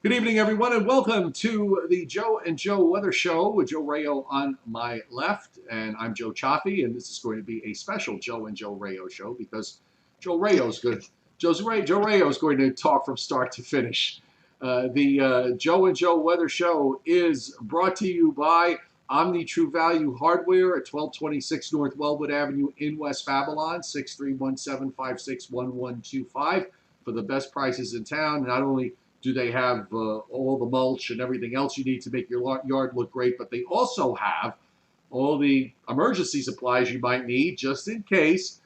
Good evening, everyone, and welcome to the Joe and Joe Weather Show with Joe Rayo on my left, and I'm Joe Chaffee, and this is going to be a special Joe and Joe Rayo show because Joe Rayo's good. Joe Rayo is going to talk from start to finish. The Joe and Joe Weather Show is brought to you by Omni True Value Hardware at 1226 North Wellwood Avenue in West Babylon, 631-756-1125 for the best prices in town. Not only do they have all the mulch and everything else you need to make your yard look great, but they also have all the emergency supplies you might need just in case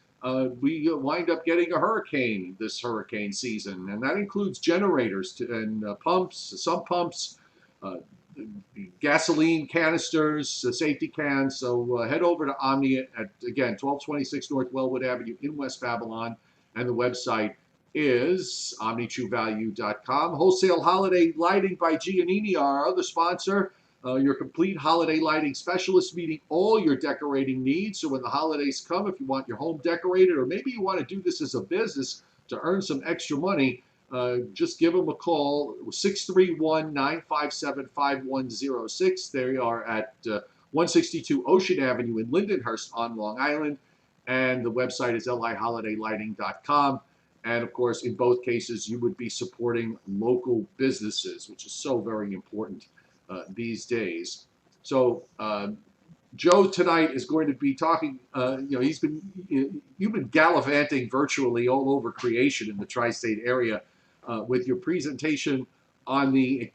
we wind up getting a hurricane this hurricane season. And that includes generators and pumps, sump pumps, uh, gasoline canisters, safety cans. So head over to Omni at, again, 1226 North Wellwood Avenue in West Babylon. And the website is omnitruevalue.com. Wholesale Holiday Lighting by Giannini, our other sponsor. Your complete holiday lighting specialist, meeting all your decorating needs. So when the holidays come, if you want your home decorated, or maybe you want to do this as a business to earn some extra money, just give them a call, 631-957-5106. They are at 162 Ocean Avenue in Lindenhurst on Long Island. And the website is liholidaylighting.com. And of course, in both cases, you would be supporting local businesses, which is so very important these days. So Joe tonight is going to be talking. You've been gallivanting virtually all over creation in the tri-state area with your presentation on the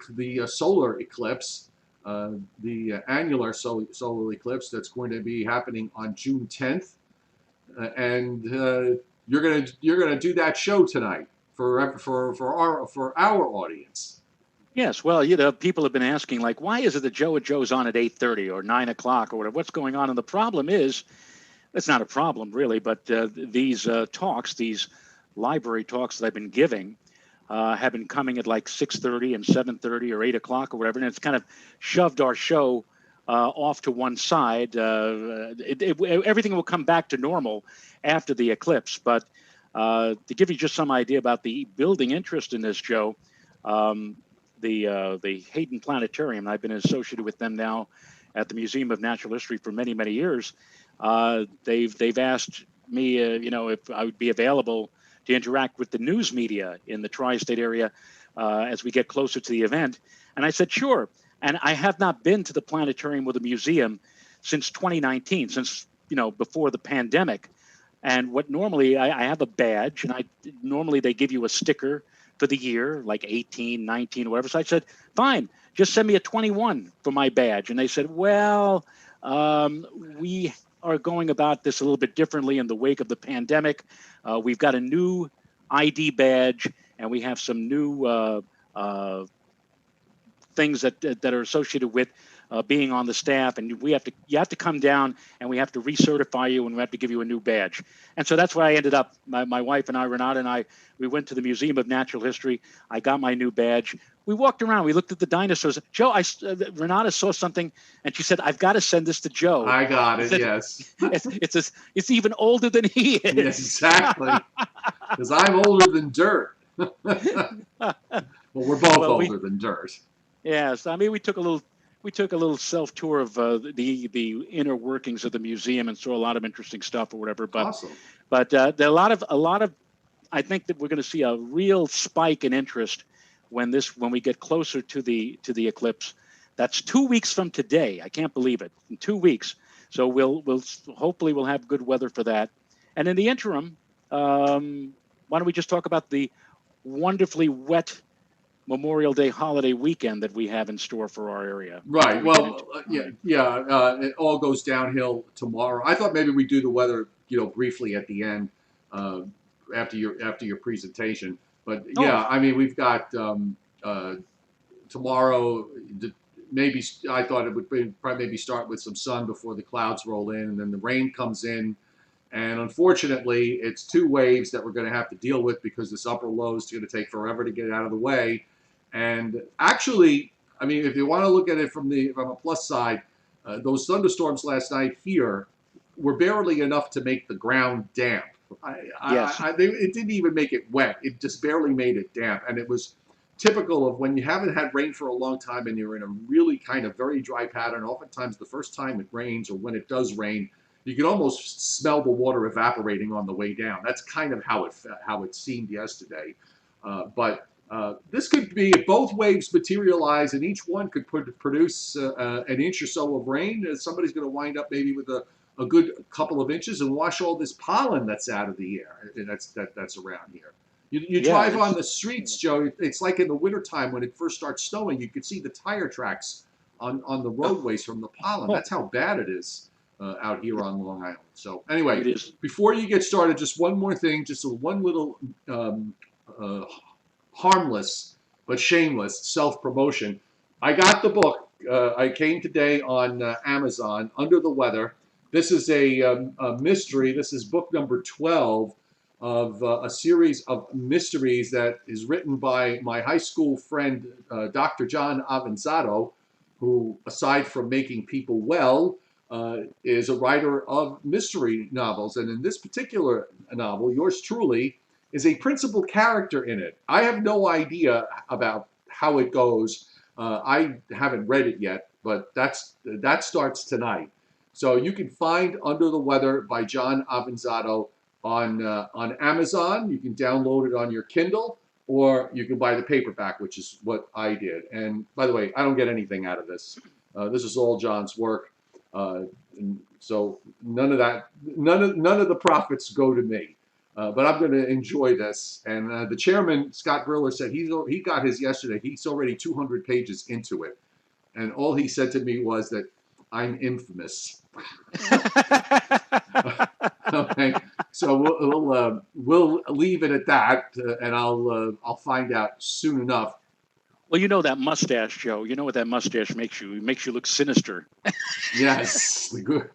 solar eclipse, the annular solar eclipse that's going to be happening on June 10th, and you're gonna do that show tonight for our audience. Yes, well, people have been asking, like, why is it that Joe and Joe's on at 8:30 or 9 o'clock or whatever? What's going on? And the problem is, it's not a problem really, but these talks, these library talks that I've been giving, have been coming at like 6:30 and 7:30 or 8 o'clock or whatever, and it's kind of shoved our show off to one side. Everything will come back to normal after the eclipse, but to give you just some idea about the building interest in this, Joe. Um, the Hayden Planetarium. I've been associated with them now at the Museum of Natural History for many, many years. They've asked me, if I would be available to interact with the news media in the tri-state area as we get closer to the event. And I said, sure. And I have not been to the planetarium or the museum since 2019, since before the pandemic. And what normally I have a badge, and normally they give you a sticker for the year, like 18, 19, or whatever. So I said, fine, just send me a 21 for my badge. And they said, well, we are going about this a little bit differently in the wake of the pandemic. We've got a new ID badge, and we have some new things that are associated with being on the staff, and you have to come down, and we have to recertify you, and we have to give you a new badge. And so that's why I ended up. My wife and I, Renata and I, we went to the Museum of Natural History. I got my new badge. We walked around. We looked at the dinosaurs. Joe, Renata saw something, and she said, "I've got to send this to Joe." I got it. Yes. It's even older than he is. Yes, exactly. Because I'm older than dirt. Well, we're both older than dirt. Yes, I mean we took a little self tour of the inner workings of the museum and saw a lot of interesting stuff or whatever. But Awesome. there are a lot of I think that we're going to see a real spike in interest when we get closer to the eclipse. That's 2 weeks from today. I can't believe it. In 2 weeks. So we'll hopefully we'll have good weather for that. And in the interim, why don't we just talk about the wonderfully wet Memorial Day holiday weekend that we have in store for our area. Right. Well, it all goes downhill tomorrow. I thought maybe we'd do the weather, briefly at the end, uh, after your presentation. But yeah, I mean, we've got tomorrow. Maybe I thought it would probably maybe start with some sun before the clouds roll in, and then the rain comes in. And unfortunately, it's two waves that we're going to have to deal with because this upper low is going to take forever to get out of the way. And actually, I mean, if you want to look at it from a plus side, those thunderstorms last night here were barely enough to make the ground damp. Yes. It didn't even make it wet. It just barely made it damp, and it was typical of when you haven't had rain for a long time and you're in a really kind of very dry pattern. Oftentimes, the first time it rains or when it does rain, you can almost smell the water evaporating on the way down. That's kind of how it seemed yesterday. But this could be if both waves materialize and each one could produce an inch or so of rain. Somebody's going to wind up maybe with a good couple of inches and wash all this pollen that's out of the air that's around here. You Yeah, drive on the streets, Joe. It's like in the wintertime when it first starts snowing. You could see the tire tracks on the roadways from the pollen. That's how bad it is out here on Long Island. So it anyway, is. before you get started, just one more thing, just one little uh, harmless but shameless self-promotion. I got the book. I came today on Amazon, Under the Weather. This is a mystery. This is book number 12 of a series of mysteries that is written by my high school friend, Dr. John Avanzato, who, aside from making people well, is a writer of mystery novels. And in this particular novel, yours truly is a principal character in it. I have no idea about how it goes. I haven't read it yet, but that starts tonight. So you can find Under the Weather by John Avanzato on Amazon. You can download it on your Kindle, or you can buy the paperback, which is what I did. And by the way, I don't get anything out of this. This is all John's work, and so none of the profits go to me. But I'm going to enjoy this. And the chairman, Scott Briller, said he got his yesterday. He's already 200 pages into it, and all he said to me was that I'm infamous. Okay, so we'll leave it at that, and I'll find out soon enough. Well, you know that mustache, Joe. You know what that mustache makes you? It makes you look sinister. Yes, good.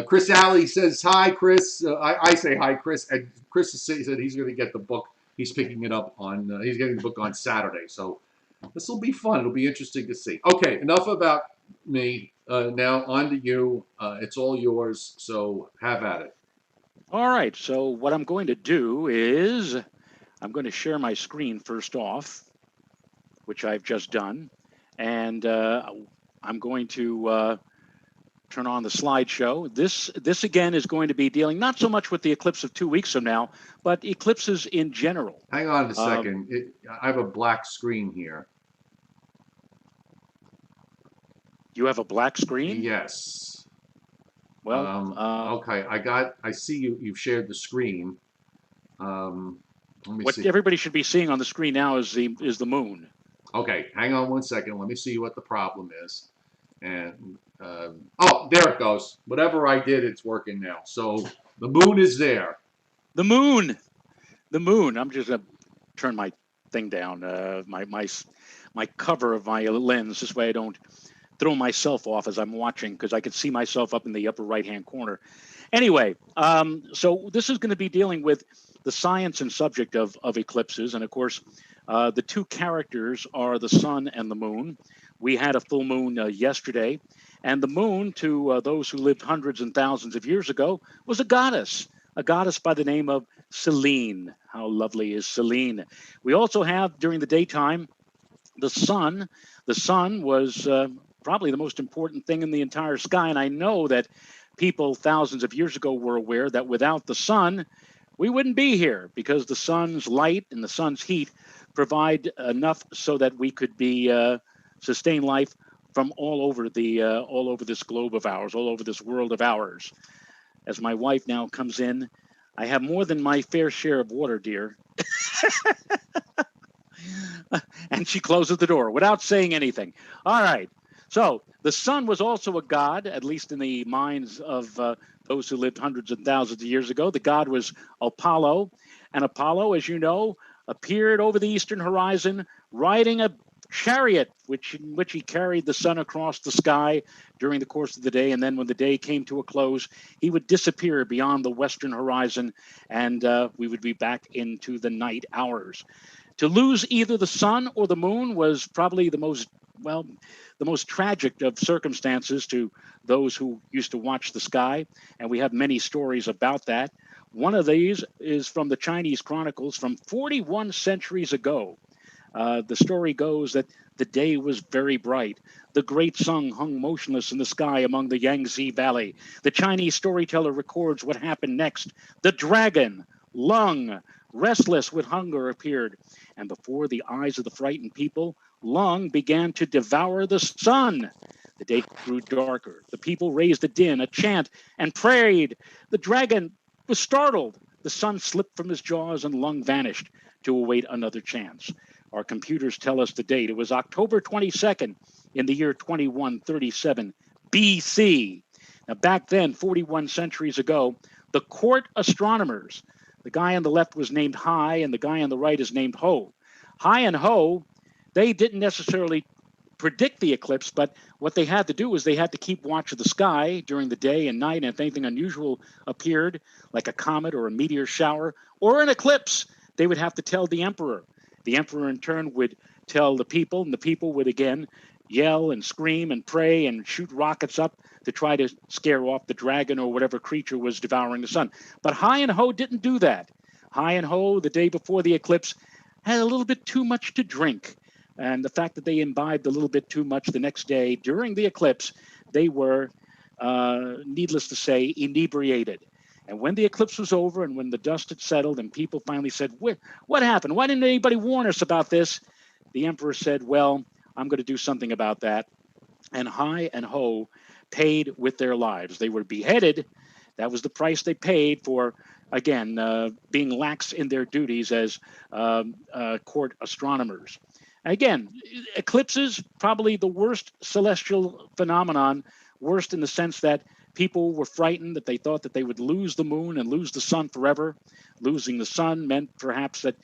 Chris Alley says hi, Chris. I say hi, Chris, and Chris said he's going to get the book. He's picking it up on. He's getting the book on Saturday, so this will be fun. It'll be interesting to see. Okay, enough about me. Now on to you. It's all yours. So have at it. All right. So what I'm going to do is I'm going to share my screen first off, which I've just done, and I'm going to turn on the slideshow. This again is going to be dealing not so much with the eclipse of 2 weeks from now, but eclipses in general. Hang on a second. I have a black screen here. You have a black screen? Yes. Well, okay. I see you've shared the screen. Let me what see. everybody should be seeing on the screen now is the moon. Okay, hang on one second. Let me see what the problem is. And oh, there it goes. Whatever I did, it's working now. So the moon is there. The moon. I'm just gonna turn my thing down. My cover of my lens. This way I don't throw myself off as I'm watching, because I can see myself up in the upper right-hand corner. Anyway, so this is going to be dealing with the science and subject of eclipses, and of course, the two characters are the sun and the moon. We had a full moon yesterday, and the moon, to those who lived hundreds and thousands of years ago, was a goddess by the name of Selene. How lovely is Selene? We also have, during the daytime, the sun. The sun was probably the most important thing in the entire sky, and I know that people thousands of years ago were aware that without the sun, we wouldn't be here, because the sun's light and the sun's heat provide enough so that we could be sustain life from all over this globe of ours, all over this world of ours. As my wife now comes in, I have more than my fair share of water, dear. And she closes the door without saying anything. All right. So the sun was also a god, at least in the minds of those who lived hundreds of thousands of years ago. The god was Apollo. And Apollo, as you know, appeared over the eastern horizon riding a chariot, in which he carried the sun across the sky during the course of the day. And then when the day came to a close, he would disappear beyond the western horizon, and we would be back into the night hours. To lose either the sun or the moon was probably the most tragic of circumstances to those who used to watch the sky, and we have many stories about that. One of these is from the Chinese chronicles from 41 centuries ago. The story goes that the day was very bright. The great sun hung motionless in the sky among the Yangtze Valley. The Chinese storyteller records what happened next. The dragon, Lung, restless with hunger, appeared, and before the eyes of the frightened people, Lung began to devour the sun. The day grew darker. The people raised a din, a chant, and prayed. The dragon was startled. The sun slipped from his jaws and Lung vanished to await another chance. Our computers tell us the date. It was October 22nd in the year 2137 BC. Now, back then, 41 centuries ago, the court astronomers, the guy on the left was named Hai and the guy on the right is named Ho. Hai and Ho, they didn't necessarily predict the eclipse, but what they had to do was they had to keep watch of the sky during the day and night, and if anything unusual appeared, like a comet or a meteor shower or an eclipse, they would have to tell the emperor. The emperor in turn would tell the people, and the people would again yell and scream and pray and shoot rockets up to try to scare off the dragon or whatever creature was devouring the sun. But Hai and Ho didn't do that. Hai and Ho, the day before the eclipse, had a little bit too much to drink. And the fact that they imbibed a little bit too much the next day during the eclipse, they were, needless to say, inebriated. And when the eclipse was over and when the dust had settled and people finally said, what happened? Why didn't anybody warn us about this? The emperor said, well, I'm going to do something about that. And Hai and Ho paid with their lives. They were beheaded. That was the price they paid for, again, being lax in their duties as court astronomers. Again, eclipses, probably the worst celestial phenomenon, worst in the sense that people were frightened that they thought that they would lose the moon and lose the sun forever. Losing the sun meant perhaps that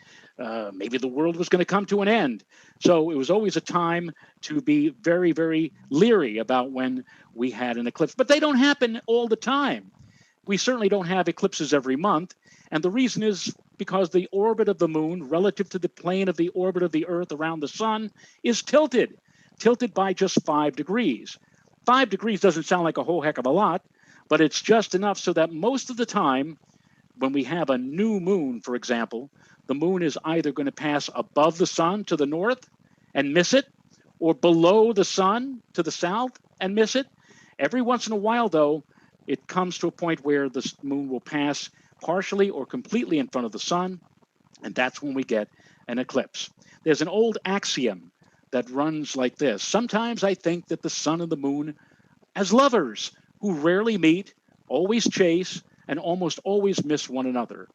maybe the world was going to come to an end. So it was always a time to be very, very leery about when we had an eclipse. But they don't happen all the time. We certainly don't have eclipses every month. And the reason is because the orbit of the moon relative to the plane of the orbit of the Earth around the sun is tilted by just 5 degrees. 5 degrees doesn't sound like a whole heck of a lot, but it's just enough so that most of the time, when we have a new moon, for example, the moon is either going to pass above the sun to the north and miss it, or below the sun to the south and miss it. Every once in a while, though, it comes to a point where the moon will pass partially or completely in front of the sun, and that's when we get an eclipse. There's an old axiom that runs like this. Sometimes I think that the sun and the moon as lovers who rarely meet, always chase, and almost always miss one another.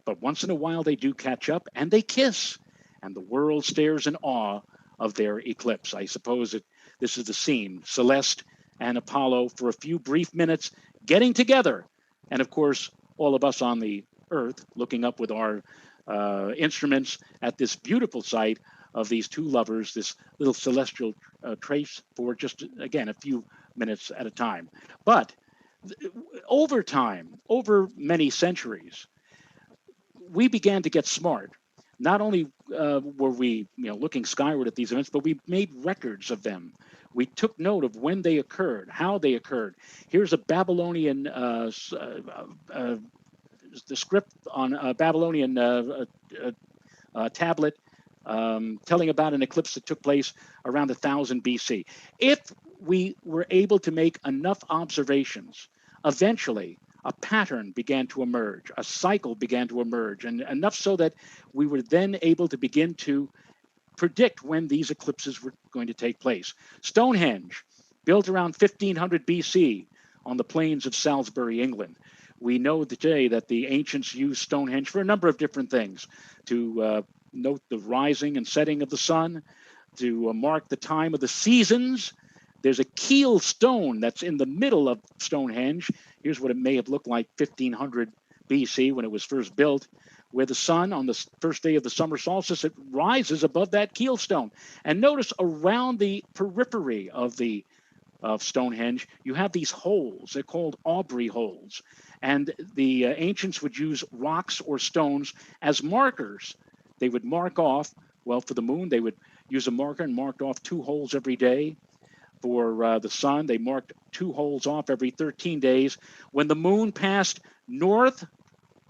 But once in a while they do catch up and they kiss, and the world stares in awe of their eclipse. I suppose this is the scene. Celeste and Apollo, for a few brief minutes, getting together. And of course, all of us on the Earth looking up with our instruments at this beautiful sight of these two lovers, this little celestial trace for just, again, a few minutes at a time. But over time, over many centuries, we began to get smart. Not only were we looking skyward at these events, but we made records of them. We took note of when they occurred, how they occurred. Here's a Babylonian the script on a Babylonian tablet telling about an eclipse that took place around 1000 BC. If we were able to make enough observations, eventually a pattern began to emerge, a cycle began to emerge, and enough so that we were then able to begin to predict when these eclipses were going to take place. Stonehenge, built around 1500 BC on the plains of Salisbury, England. We know today that the ancients used Stonehenge for a number of different things, to note the rising and setting of the sun, to mark the time of the seasons. There's a keel stone that's in the middle of Stonehenge. Here's what it may have looked like 1500 BC when it was first built, where the sun on the first day of the summer solstice, it rises above that keel stone. And notice around the periphery of Stonehenge, you have these holes. They're called Aubrey holes. And the ancients would use rocks or stones as markers. They would mark off, well, for the moon, they would use a marker and marked off 2 holes every day. For the sun, they marked 2 holes off every 13 days. When the moon passed north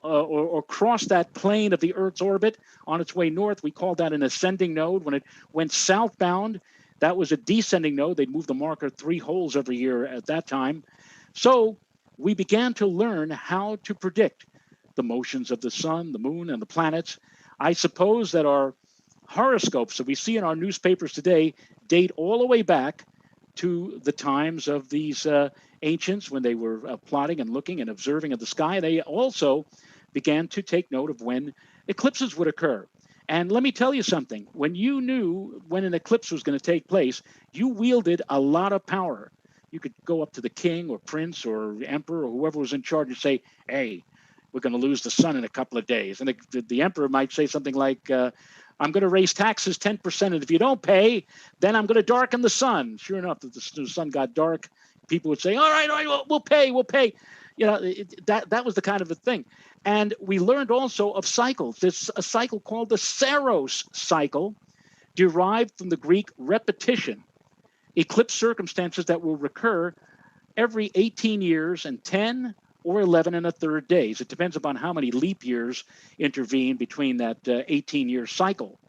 or cross that plane of the Earth's orbit on its way north, we called that an ascending node. When it went southbound, that was a descending node. They'd move the marker 3 holes every year at that time. So we began to learn how to predict the motions of the sun, the moon, and the planets. I suppose that our horoscopes that we see in our newspapers today date all the way back to the times of these ancients when they were plotting and looking and observing at the sky. They also began to take note of when eclipses would occur. And let me tell you something. When you knew when an eclipse was going to take place, you wielded a lot of power. You could go up to the king or prince or emperor or whoever was in charge and say, hey, we're going to lose the sun in a couple of days. And the emperor might say something like, I'm going to raise taxes 10%. And if you don't pay, then I'm going to darken the sun. Sure enough, the sun got dark. People would say, all right, we'll pay. You know, that was the kind of a thing. And we learned also of cycles. There's a cycle called the Saros cycle, derived from the Greek repetition, eclipse circumstances that will recur every 18 years and 10 or 11 and a third days. It depends upon how many leap years intervene between that 18-year cycle.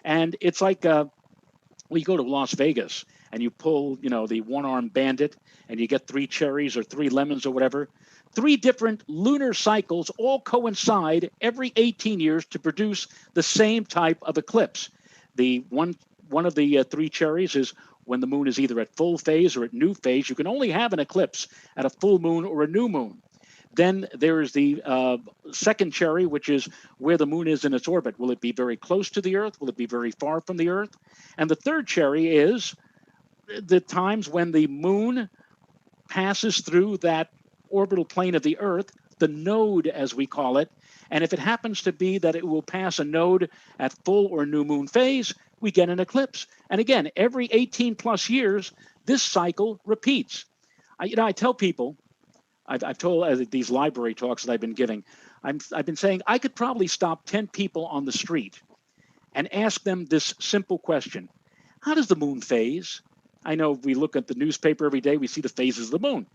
And it's like you go to Las Vegas and you pull, the one-armed bandit and you get 3 cherries or 3 lemons or whatever. 3 different lunar cycles all coincide every 18 years to produce the same type of eclipse. The one of the 3 cherries is when the moon is either at full phase or at new phase. You can only have an eclipse at a full moon or a new moon. Then there is the second cherry, which is where the moon is in its orbit. Will it be very close to the Earth? Will it be very far from the Earth? And the third cherry is the times when the moon passes through that orbital plane of the Earth, the node as we call it. And if it happens to be that it will pass a node at full or new moon phase, we get an eclipse. And again, every 18 plus years, this cycle repeats. I tell people, I've told these library talks that I've been giving, I've been saying I could probably stop 10 people on the street and ask them this simple question. How does the moon phase? I know we look at the newspaper every day, we see the phases of the moon.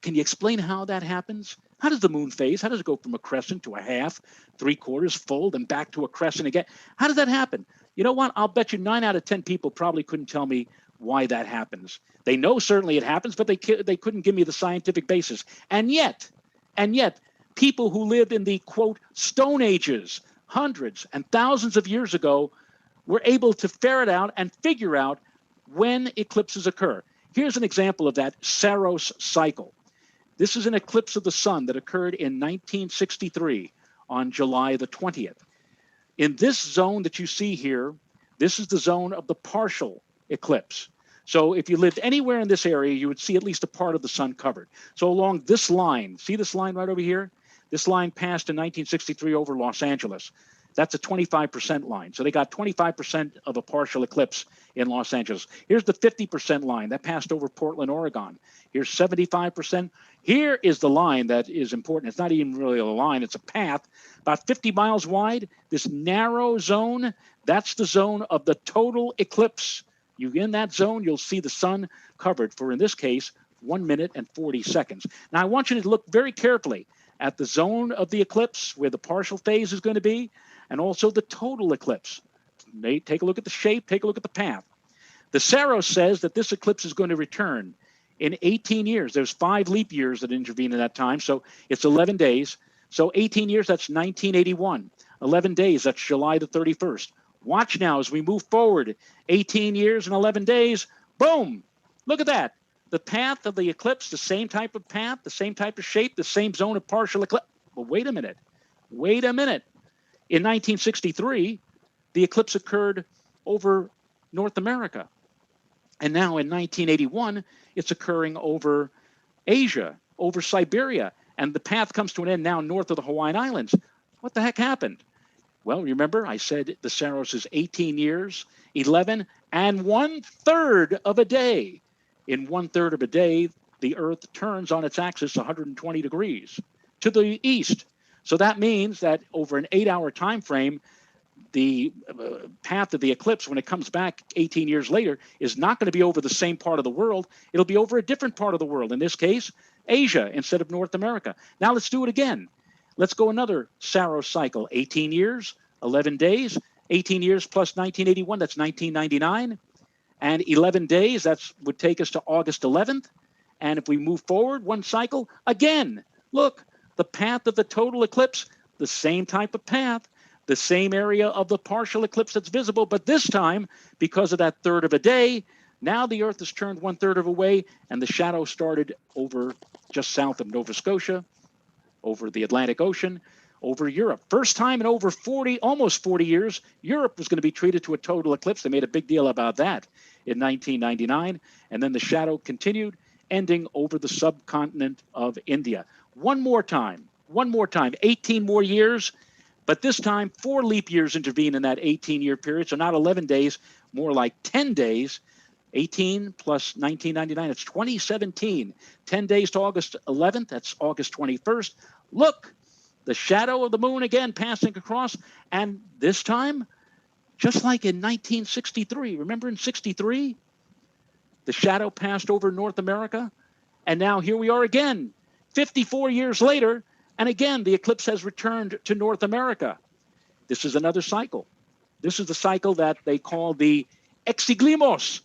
Can you explain how that happens? How does the moon phase? How does it go from a crescent to a half, 3/4, full, then back to a crescent again? How does that happen? You know what? I'll bet you 9 out of 10 people probably couldn't tell me why that happens. They know certainly it happens, but they couldn't give me the scientific basis. And yet, people who lived in the, quote, Stone Ages, hundreds and thousands of years ago, were able to ferret out and figure out when eclipses occur. Here's an example of that Saros cycle. This is an eclipse of the sun that occurred in 1963 on July the 20th. In this zone that you see here, this is the zone of the partial eclipse. So if you lived anywhere in this area, you would see at least a part of the sun covered. So along this line, see this line right over here? This line passed in 1963 over Los Angeles. That's a 25% line. So they got 25% of a partial eclipse in Los Angeles. Here's the 50% line that passed over Portland, Oregon. Here's 75%. Here is the line that is important. It's not even really a line. It's a path about 50 miles wide. This narrow zone, that's the zone of the total eclipse. You in that zone, you'll see the sun covered for, in this case, 1 minute and 40 seconds. Now, I want you to look very carefully at the zone of the eclipse where the partial phase is going to be, and also the total eclipse. Take a look at the shape, take a look at the path. The Saros says that this eclipse is going to return in 18 years. There's 5 leap years that intervene in that time, so it's 11 days. So 18 years, that's 1981. 11 days, that's July the 31st. Watch now as we move forward 18 years and 11 days, boom, look at that. The path of the eclipse, the same type of path, the same type of shape, the same zone of partial eclipse. But wait a minute. In 1963, the eclipse occurred over North America. And now in 1981, it's occurring over Asia, over Siberia. And the path comes to an end now north of the Hawaiian Islands. What the heck happened? Well, remember, I said the Saros is 18 years, 11, and 1/3 of a day. In 1/3 of a day, the Earth turns on its axis 120 degrees to the east. So that means that over an 8-hour time frame, the path of the eclipse, when it comes back 18 years later, is not going to be over the same part of the world. It'll be over a different part of the world. In this case, Asia instead of North America. Now let's do it again. Let's go another Saros cycle, 18 years, 11 days, 18 years plus 1981, that's 1999. And 11 days, that would take us to August 11th. And if we move forward one cycle, again, look, the path of the total eclipse, the same type of path, the same area of the partial eclipse that's visible, but this time, because of that third of a day, now the Earth has turned 1/3 of a way, and the shadow started over just south of Nova Scotia, over the Atlantic Ocean, over Europe. First time in over 40, almost 40 years, Europe was going to be treated to a total eclipse. They made a big deal about that in 1999. And then the shadow continued, ending over the subcontinent of India. One more time, 18 more years. But this time, 4 leap years intervene in that 18-year period. So not 11 days, more like 10 days. 18 plus 1999, it's 2017. 10 days to August 11th, that's August 21st. Look, the shadow of the moon again passing across. And this time, just like in 1963, remember in 63, the shadow passed over North America? And now here we are again, 54 years later, and again, the eclipse has returned to North America. This is another cycle. This is the cycle that they call the exiglimos.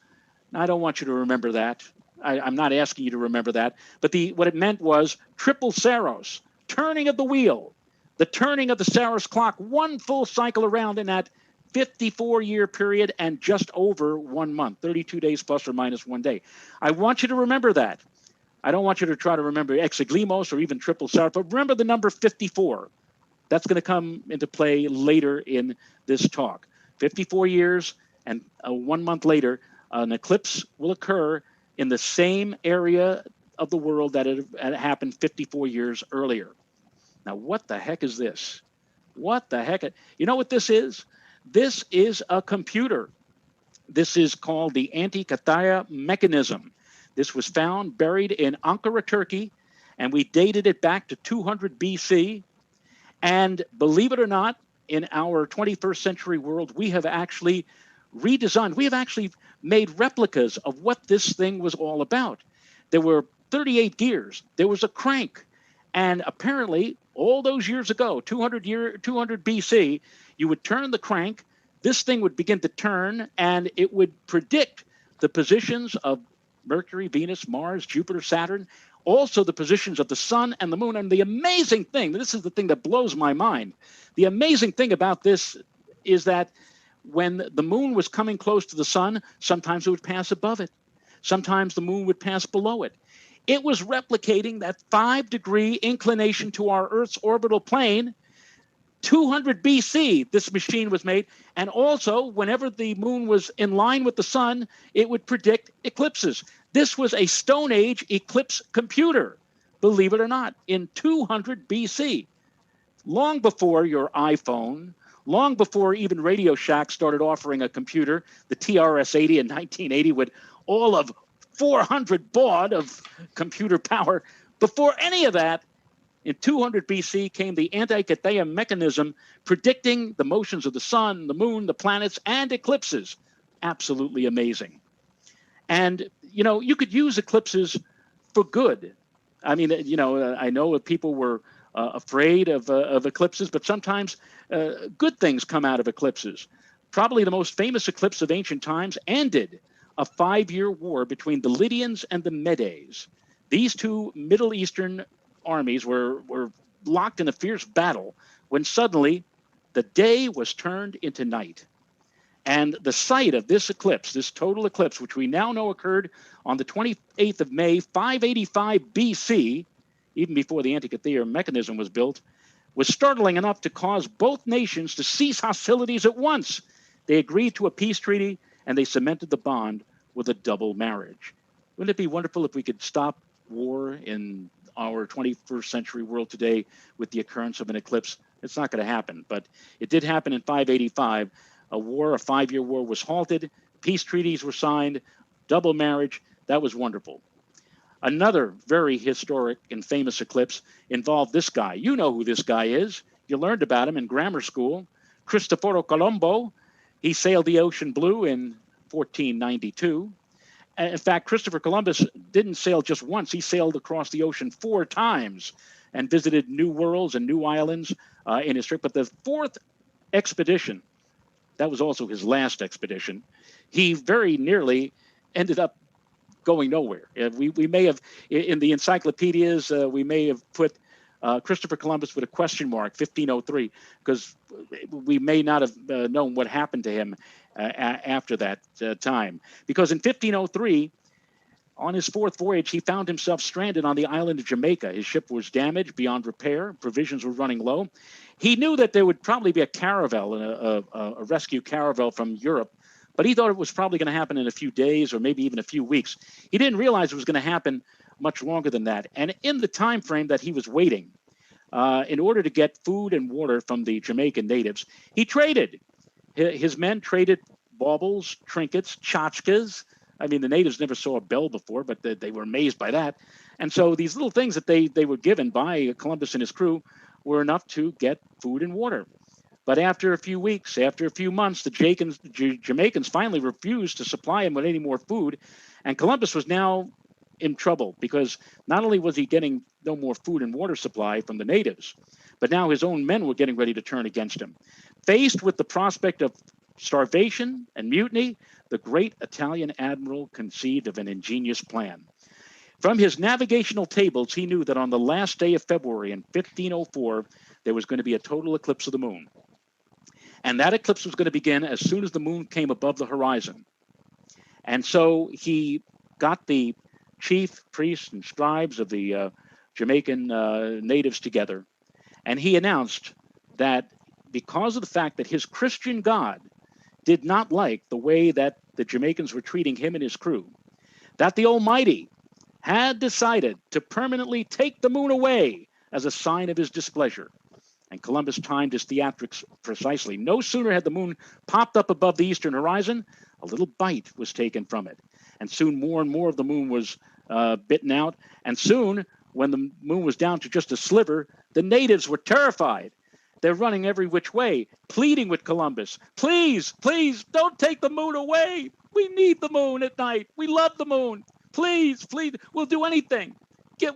Now, I don't want you to remember that. I'm not asking you to remember that. But what it meant was triple Saros, turning of the wheel, the turning of the Saros clock, one full cycle around in that 54-year period and just over 1 month, 32 days plus or minus 1 day. I want you to remember that. I don't want you to try to remember exiglimos or even triple Saros, but remember the number 54. That's going to come into play later in this talk. 54 years and 1 month later, an eclipse will occur in the same area of the world that it happened 54 years earlier. Now, what the heck is this? What the heck? You know what this is? This is a computer. This is called the Antikythera mechanism. This was found buried in Ankara, Turkey, and we dated it back to 200 BC. And believe it or not, in our 21st century world, we have actually redesigned, we have actually made replicas of what this thing was all about. There were 38 gears, there was a crank, and apparently all those years ago, 200 BC, you would turn the crank, this thing would begin to turn, and it would predict the positions of Mercury, Venus, Mars, Jupiter, Saturn, also the positions of the sun and the moon. And the amazing thing, this is the thing that blows my mind, the amazing thing about this is that when the moon was coming close to the sun, sometimes it would pass above it. Sometimes the moon would pass below it. It was replicating that 5-degree inclination to our Earth's orbital plane. 200 BC, this machine was made. And also, whenever the moon was in line with the sun, it would predict eclipses. This was a Stone Age eclipse computer, believe it or not, in 200 BC. Long before your iPhone, long before even Radio Shack started offering a computer, the TRS-80 in 1980 with all of 400 baud of computer power. Before any of that, in 200 BC came the Antikythera mechanism predicting the motions of the sun, the moon, the planets, and eclipses. Absolutely amazing. And, you know, you could use eclipses for good. I mean, you know, I know people were afraid of eclipses, but sometimes good things come out of eclipses. Probably the most famous eclipse of ancient times ended a 5-year war between the Lydians and the Medes. These two Middle Eastern armies were locked in a fierce battle when suddenly the day was turned into night. And the site of this eclipse, this total eclipse, which we now know occurred on the 28th of May, 585 BC, even before the Antikythera mechanism was built, was startling enough to cause both nations to cease hostilities at once. They agreed to a peace treaty, and they cemented the bond with a double marriage. Wouldn't it be wonderful if we could stop war in our 21st century world today with the occurrence of an eclipse? It's not going to happen, but it did happen in 585. A war, a 5-year war was halted, peace treaties were signed, double marriage. That was wonderful. Another very historic and famous eclipse involved this guy. You know who this guy is. You learned about him in grammar school. Cristoforo Colombo. He sailed the ocean blue in 1492. In fact, Christopher Columbus didn't sail just once. He sailed across the ocean 4 times. and visited new worlds and new islands in his trip. But the fourth expedition, that was also his last expedition, he very nearly ended up going nowhere. We may have, in the encyclopedias, we may have put Christopher Columbus with a question mark, 1503, because we may not have known what happened to him after that time. Because in 1503, on his fourth voyage, he found himself stranded on the island of Jamaica. His ship was damaged beyond repair. Provisions were running low. He knew that there would probably be a caravel, a rescue caravel from Europe, but he thought it was probably going to happen in a few days or maybe even a few weeks. He didn't realize it was going to happen much longer than that. And in the time frame that he was waiting, in order to get food and water from the Jamaican natives, he traded. His men traded baubles, trinkets, tchotchkes. I mean, the natives never saw a bell before, but they were amazed by that. And so these little things that they were given by Columbus and his crew were enough to get food and water. But after a few weeks, after a few months, the Jamaicans finally refused to supply him with any more food. And Columbus was now in trouble because not only was he getting no more food and water supply from the natives, but now his own men were getting ready to turn against him. Faced with the prospect of starvation and mutiny, the great Italian admiral conceived of an ingenious plan. From his navigational tables, he knew that on the last day of February in 1504, there was going to be a total eclipse of the moon. And that eclipse was going to begin as soon as the moon came above the horizon. And so he got the chief priests and scribes of the Jamaican natives together, and he announced that because of the fact that his Christian God did not like the way that the Jamaicans were treating him and his crew, that the Almighty had decided to permanently take the moon away as a sign of his displeasure. And Columbus timed his theatrics precisely. No sooner had the moon popped up above the eastern horizon, a little bite was taken from it. And soon more and more of the moon was bitten out. And soon, when the moon was down to just a sliver, the natives were terrified. They're running every which way, pleading with Columbus, please, please, don't take the moon away. We need the moon at night. We love the moon. Please, please, we'll do anything.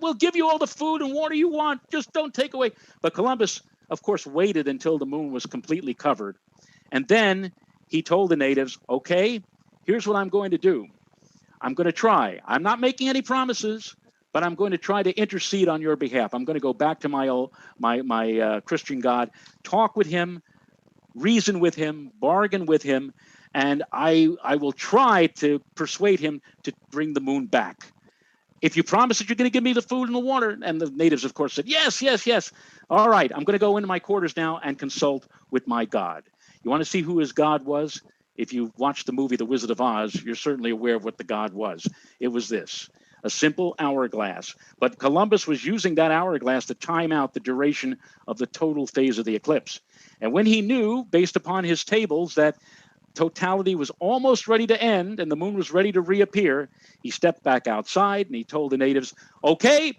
We'll give you all the food and water you want. Just don't take away. But Columbus, of course, waited until the moon was completely covered. And then he told the natives, okay, here's what I'm going to do. I'm going to try. I'm not making any promises, but I'm going to try to intercede on your behalf. I'm going to go back to my Christian God, talk with him, reason with him, bargain with him, and I will try to persuade him to bring the moon back. If you promise that you're going to give me the food and the water, and the natives, of course, said, yes, yes, yes. All right, I'm going to go into my quarters now and consult with my God. You want to see who his God was? If you watched the movie The Wizard of Oz, you're certainly aware of what the God was. It was this, a simple hourglass. But Columbus was using that hourglass to time out the duration of the total phase of the eclipse. And when he knew, based upon his tables, that totality was almost ready to end and the moon was ready to reappear, he stepped back outside and he told the natives, okay,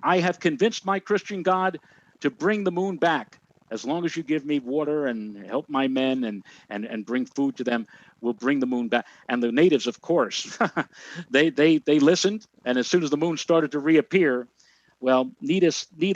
I have convinced my Christian God to bring the moon back. As long as you give me water and help my men and bring food to them, we'll bring the moon back. And the natives, of course, they listened. And as soon as the moon started to reappear, well, need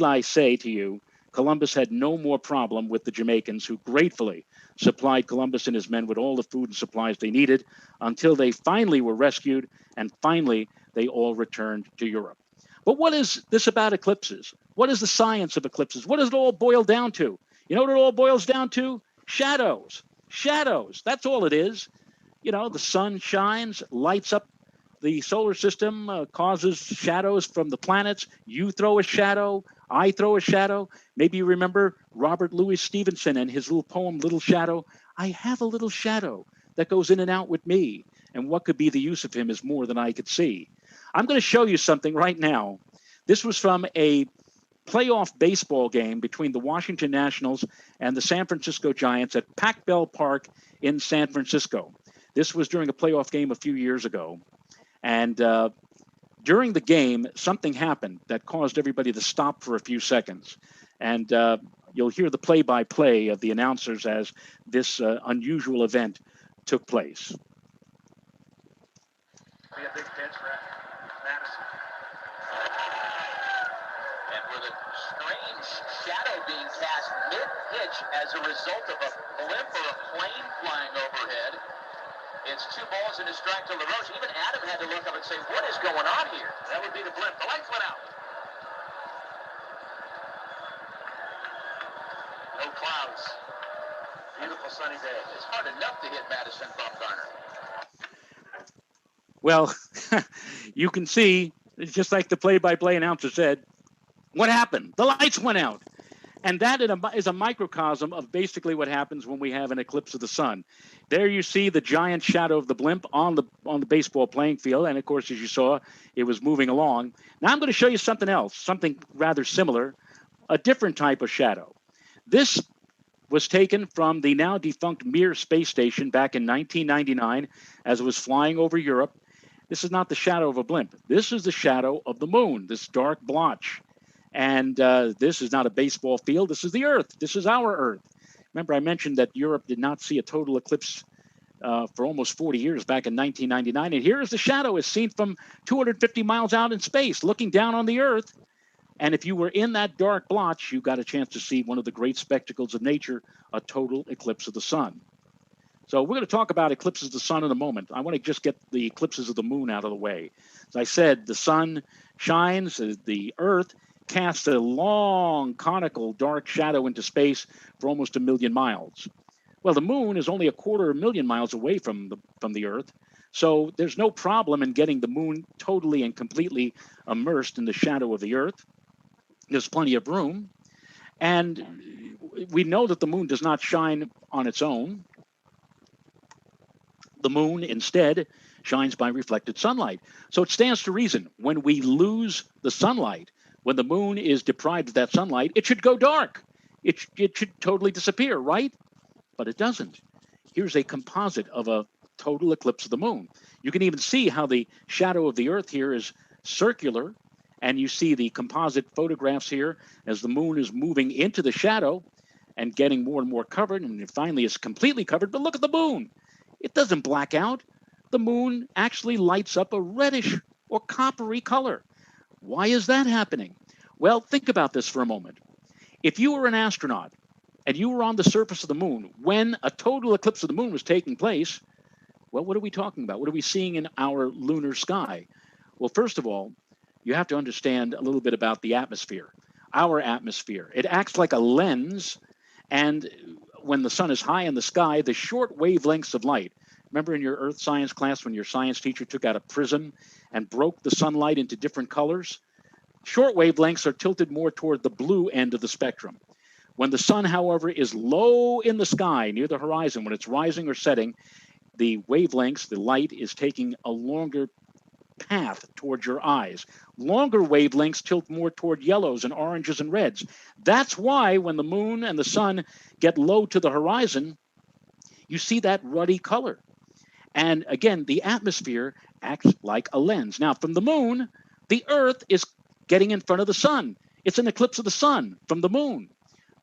I say to you, Columbus had no more problem with the Jamaicans, who gratefully supplied Columbus and his men with all the food and supplies they needed until they finally were rescued and finally they all returned to Europe. But what is this about eclipses? What is the science of eclipses? What does it all boil down to? You know what it all boils down to? Shadows. Shadows. That's all it is. You know, the sun shines, lights up the solar system, causes shadows from the planets. You throw a shadow. I throw a shadow. Maybe you remember Robert Louis Stevenson and his little poem, Little Shadow. I have a little shadow that goes in and out with me. And what could be the use of him is more than I could see. I'm going to show you something right now. This was from a playoff baseball game between the Washington Nationals and the San Francisco Giants at Pac-Bell Park in San Francisco. This was during a playoff game a few years ago. And during the game, something happened that caused everybody to stop for a few seconds. And you'll hear the play-by-play of the announcers as this unusual event took place. Be a big pitch for Madison. And with it shadow being cast mid-pitch as a result of a blimp or a plane flying overhead. It's 2 balls and a strike to LaRoche. Even Adam had to look up and say, what is going on here? That would be the blimp. The lights went out. No clouds. Beautiful sunny day. It's hard enough to hit Madison Bumgarner. Well, you can see, just like the play-by-play announcer said, what happened? The lights went out. And that is a microcosm of basically what happens when we have an eclipse of the sun. There you see the giant shadow of the blimp on the baseball playing field. And of course, as you saw, it was moving along. Now I'm going to show you something else, something rather similar, a different type of shadow. This was taken from the now defunct Mir space station back in 1999 as it was flying over Europe. This is not the shadow of a blimp. This is the shadow of the moon, this dark blotch. And this is not a baseball field. This is the Earth. This is our Earth. Remember, I mentioned that Europe did not see a total eclipse for almost 40 years back in 1999. And here is the shadow as seen from 250 miles out in space, looking down on the Earth. And if you were in that dark blotch, you got a chance to see one of the great spectacles of nature, a total eclipse of the sun. So we're going to talk about eclipses of the sun in a moment. I want to just get the eclipses of the moon out of the way. As I said, the sun shines, the Earth casts a long, conical, dark shadow into space for almost 1 million miles. Well, the moon is only 250,000 miles away from the Earth, so there's no problem in getting the moon totally and completely immersed in the shadow of the Earth. There's plenty of room, and we know that the moon does not shine on its own. The moon instead shines by reflected sunlight. So it stands to reason when we lose the sunlight, when the moon is deprived of that sunlight, it should go dark. It should totally disappear, right? But it doesn't. Here's a composite of a total eclipse of the moon. You can even see how the shadow of the Earth here is circular, and you see the composite photographs here as the moon is moving into the shadow and getting more and more covered, and it finally is completely covered. But look at the moon. It doesn't black out. The moon actually lights up a reddish or coppery color. Why is that happening? Well, think about this for a moment. If you were an astronaut and you were on the surface of the moon when a total eclipse of the moon was taking place, well, what are we talking about? What are we seeing in our lunar sky? Well, first of all, you have to understand a little bit about the atmosphere. Our atmosphere, it acts like a lens, and when the sun is high in the sky, the short wavelengths of light. Remember in your earth science class when your science teacher took out a prism and broke the sunlight into different colors? Short wavelengths are tilted more toward the blue end of the spectrum. When the sun, however, is low in the sky near the horizon, when it's rising or setting, the wavelengths, the light, is taking a longer path towards your eyes. Longer wavelengths tilt more toward yellows and oranges and reds. That's why when the moon and the sun get low to the horizon, you see that ruddy color. And again, the atmosphere acts like a lens. Now, from the moon, the Earth is getting in front of the sun. It's an eclipse of the sun from the moon.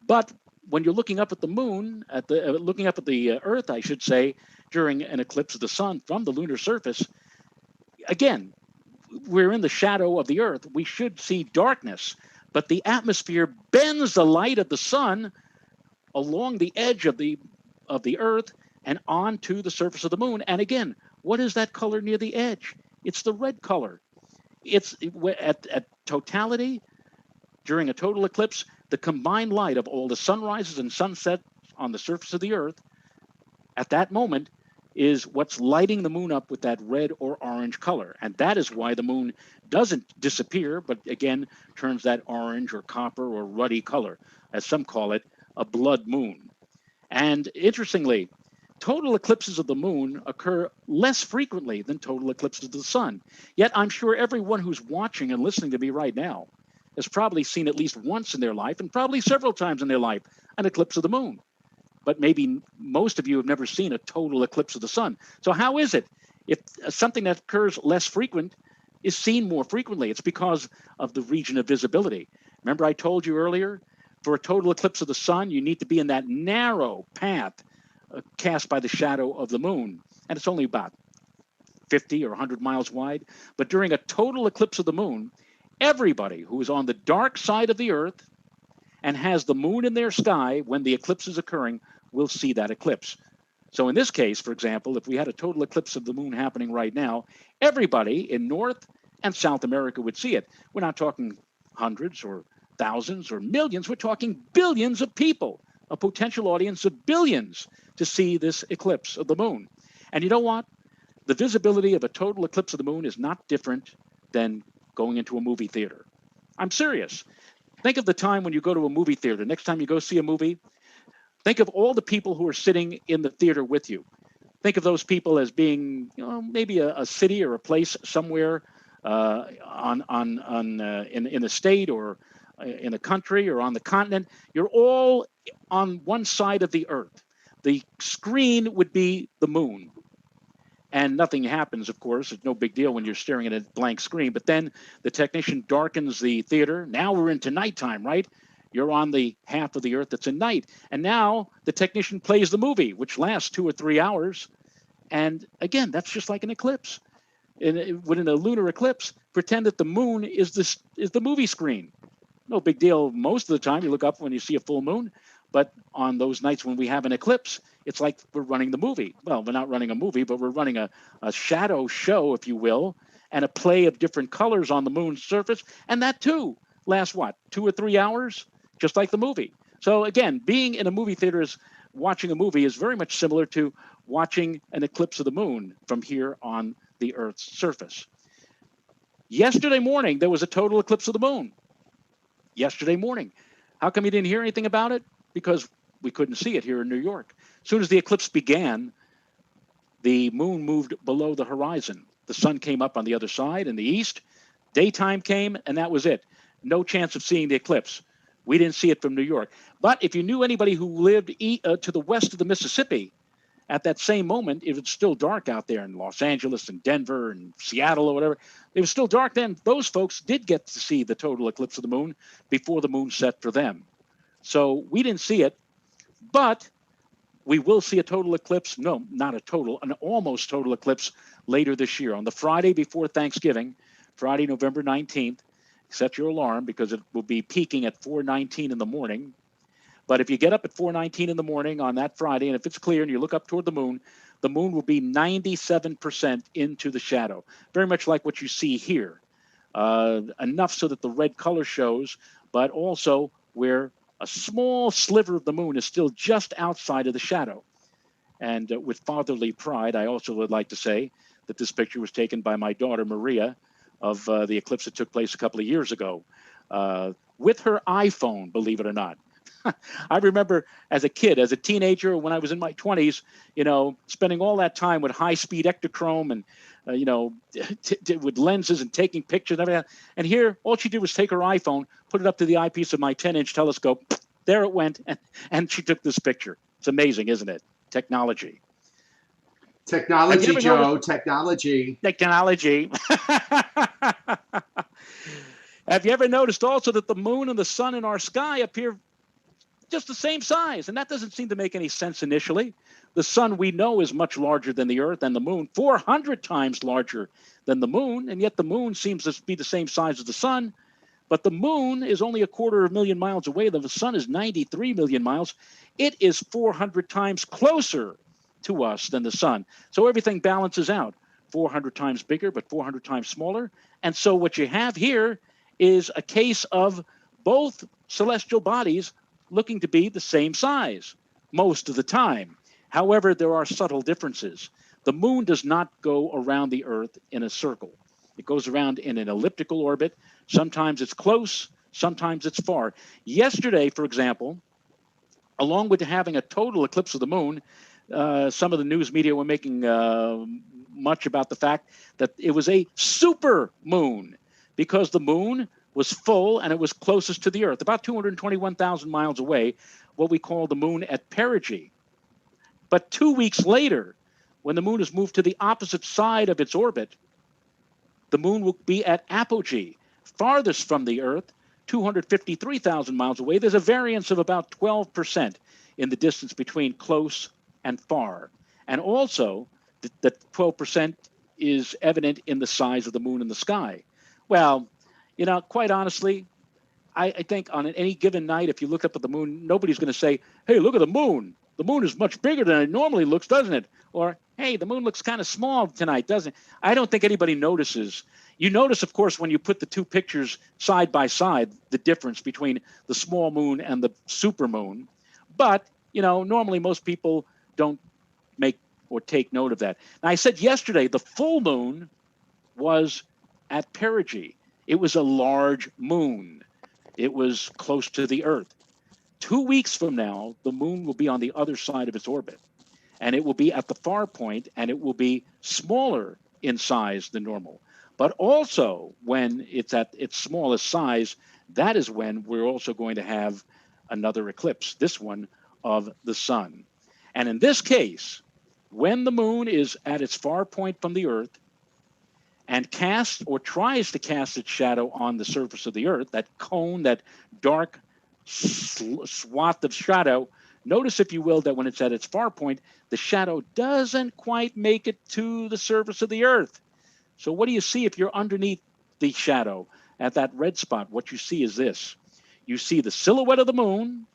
But when you're looking up at the moon, looking up at the Earth, I should say, during an eclipse of the sun from the lunar surface, again, we're in the shadow of the Earth. We should see darkness, but the atmosphere bends the light of the sun along the edge of the Earth and onto the surface of the moon. And again, what is that color near the edge? It's the red color. It's at totality, during a total eclipse, the combined light of all the sunrises and sunsets on the surface of the Earth at that moment is what's lighting the moon up with that red or orange color. And that is why the moon doesn't disappear, but again, turns that orange or copper or ruddy color, as some call it, a blood moon. And interestingly, total eclipses of the moon occur less frequently than total eclipses of the sun. Yet I'm sure everyone who's watching and listening to me right now has probably seen at least once in their life, and probably several times in their life, an eclipse of the moon. But maybe most of you have never seen a total eclipse of the sun. So how is it if something that occurs less frequent is seen more frequently? It's because of the region of visibility. Remember I told you earlier, for a total eclipse of the sun, you need to be in that narrow path cast by the shadow of the moon. And it's only about 50 or 100 miles wide. But during a total eclipse of the moon, everybody who is on the dark side of the Earth and has the moon in their sky when the eclipse is occurring will see that eclipse. So in this case, for example, if we had a total eclipse of the moon happening right now, everybody in North and South America would see it. We're not talking hundreds or thousands or millions. We're talking billions of people, a potential audience of billions to see this eclipse of the moon. And you know what? The visibility of a total eclipse of the moon is not different than going into a movie theater. I'm serious. Think of the time when you go to a movie theater. Next time you go see a movie, think of all the people who are sitting in the theater with you. Think of those people as being, maybe a city or a place somewhere in the state or in the country or on the continent. You're all on one side of the earth. The screen would be the moon. And nothing happens, of course. It's no big deal when you're staring at a blank screen. But then the technician darkens the theater. Now we're into nighttime, right? You're on the half of the earth that's in night. And now the technician plays the movie, which lasts 2 or 3 hours. And again, that's just like an eclipse. Within a lunar eclipse, pretend that the moon is the movie screen. No big deal most of the time. You look up when you see a full moon. But on those nights when we have an eclipse, it's like we're running the movie. Well, we're not running a movie, but we're running a shadow show, if you will, and a play of different colors on the moon's surface. And that, too, lasts, 2 or 3 hours? Just like the movie. So, again, being in a movie theater watching a movie is very much similar to watching an eclipse of the moon from here on the Earth's surface. Yesterday morning, there was a total eclipse of the moon. Yesterday morning. How come you didn't hear anything about it? Because we couldn't see it here in New York. As soon as the eclipse began, the moon moved below the horizon. The sun came up on the other side in the east. Daytime came, and that was it. No chance of seeing the eclipse. We didn't see it from New York. But if you knew anybody who lived to the west of the Mississippi, at that same moment, it was still dark out there in Los Angeles and Denver and Seattle or whatever. It was still dark then. Those folks did get to see the total eclipse of the moon before the moon set for them. So we didn't see it, but we will see a total eclipse. No, not a total, an almost total eclipse later this year. On the Friday before Thanksgiving, Friday, November 19th, set your alarm because it will be peaking at 4:19 in the morning. But if you get up at 4:19 in the morning on that Friday, and if it's clear and you look up toward the moon will be 97% into the shadow, very much like what you see here. Enough so that the red color shows, but also where a small sliver of the moon is still just outside of the shadow. And with fatherly pride, I also would like to say that this picture was taken by my daughter, Maria, of the eclipse that took place a couple of years ago with her iPhone, believe it or not. I remember as a kid, as a teenager, when I was in my 20s, spending all that time with high-speed Ektachrome and, with lenses and taking pictures and everything. And here, all she did was take her iPhone, put it up to the eyepiece of my 10-inch telescope. There it went, and she took this picture. It's amazing, isn't it? Technology. Technology, Joe. Technology. Technology. Have you ever noticed also that the moon and the sun in our sky appear just the same size? And that doesn't seem to make any sense initially. The sun we know is much larger than the Earth, and the moon 400 times larger than the moon, and yet the moon seems to be the same size as the sun. But the moon is only 250,000 miles away. The sun is 93 million miles. It is 400 times closer to us than the sun. So everything balances out. 400 times bigger, but 400 times smaller. And so what you have here is a case of both celestial bodies looking to be the same size most of the time. However, there are subtle differences. The moon does not go around the Earth in a circle. It goes around in an elliptical orbit. Sometimes it's close, sometimes it's far. Yesterday, for example, along with having a total eclipse of the moon, some of the news media were making much about the fact that it was a super moon because the moon was full and it was closest to the Earth, about 221,000 miles away, what we call the moon at perigee. But 2 weeks later, when the moon is moved to the opposite side of its orbit, the moon will be at apogee, farthest from the Earth, 253,000 miles away. There's a variance of about 12% in the distance between close and far. And also, that 12% is evident in the size of the moon in the sky. Well, quite honestly, I think on any given night, if you look up at the moon, nobody's going to say, hey, look at the moon. The moon is much bigger than it normally looks, doesn't it? Or, hey, the moon looks kind of small tonight, doesn't it? I don't think anybody notices. You notice, of course, when you put the two pictures side by side, the difference between the small moon and the super moon. But, normally most people don't make or take note of that. Now, I said yesterday the full moon was at perigee. It was a large moon. It was close to the Earth. 2 weeks from now, the moon will be on the other side of its orbit, and it will be at the far point, and it will be smaller in size than normal. But also, when it's at its smallest size, that is when we're also going to have another eclipse, this one of the sun. And in this case, when the moon is at its far point from the Earth and casts or tries to cast its shadow on the surface of the Earth, that cone, that dark swath of shadow, notice, if you will, that when it's at its far point, the shadow doesn't quite make it to the surface of the Earth. So what do you see if you're underneath the shadow at that red spot? What you see is this. You see the silhouette of the moon,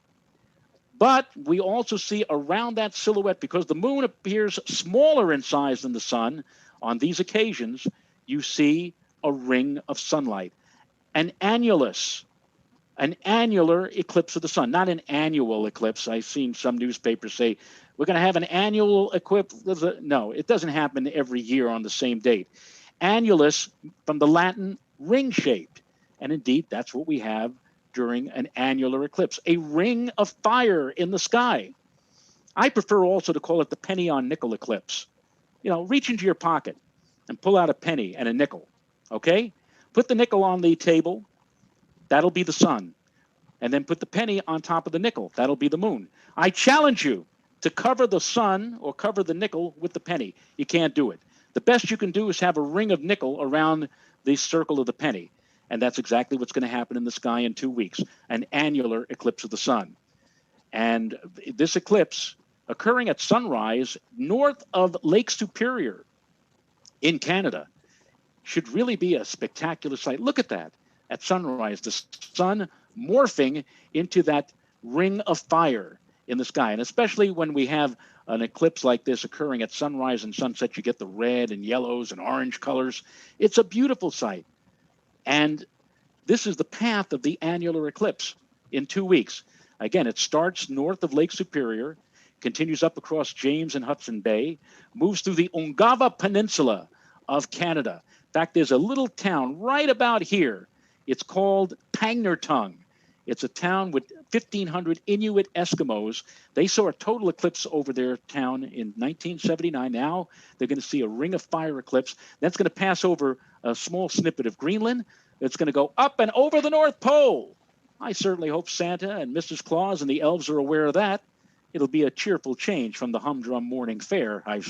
but we also see around that silhouette, because the moon appears smaller in size than the sun on these occasions, you see a ring of sunlight, an annulus, an annular eclipse of the sun, not an annual eclipse. I've seen some newspapers say, we're going to have an annual eclipse. No, it doesn't happen every year on the same date. Annulus, from the Latin, ring-shaped. And indeed, that's what we have during an annular eclipse, a ring of fire in the sky. I prefer also to call it the penny on nickel eclipse. Reach into your pocket and pull out a penny and a nickel, okay? Put the nickel on the table. That'll be the sun. And then put the penny on top of the nickel. That'll be the moon. I challenge you to cover the sun or cover the nickel with the penny. You can't do it. The best you can do is have a ring of nickel around the circle of the penny. And that's exactly what's going to happen in the sky in 2 weeks, an annular eclipse of the sun. And this eclipse occurring at sunrise north of Lake Superior in Canada should really be a spectacular sight. Look at that. At sunrise, the sun morphing into that ring of fire in the sky. And especially when we have an eclipse like this occurring at sunrise and sunset, you get the red and yellows and orange colors. It's a beautiful sight. And this is the path of the annular eclipse in 2 weeks. Again, it starts north of Lake Superior, continues up across James and Hudson Bay, moves through the Ungava Peninsula of Canada. In fact, there's a little town right about here. It's called Pangnirtung. It's a town with 1,500 Inuit Eskimos. They saw a total eclipse over their town in 1979. Now they're going to see a ring of fire eclipse. That's going to pass over a small snippet of Greenland. It's going to go up and over the North Pole. I certainly hope Santa and Mrs. Claus and the elves are aware of that. It'll be a cheerful change from the humdrum morning fare, I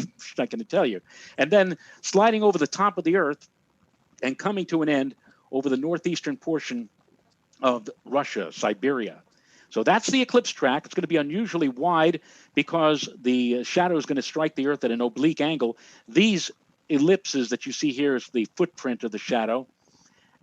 can tell you. And then sliding over the top of the Earth and coming to an end over the northeastern portion of Russia, Siberia. So that's the eclipse track. It's going to be unusually wide because the shadow is going to strike the Earth at an oblique angle. These ellipses that you see here is the footprint of the shadow.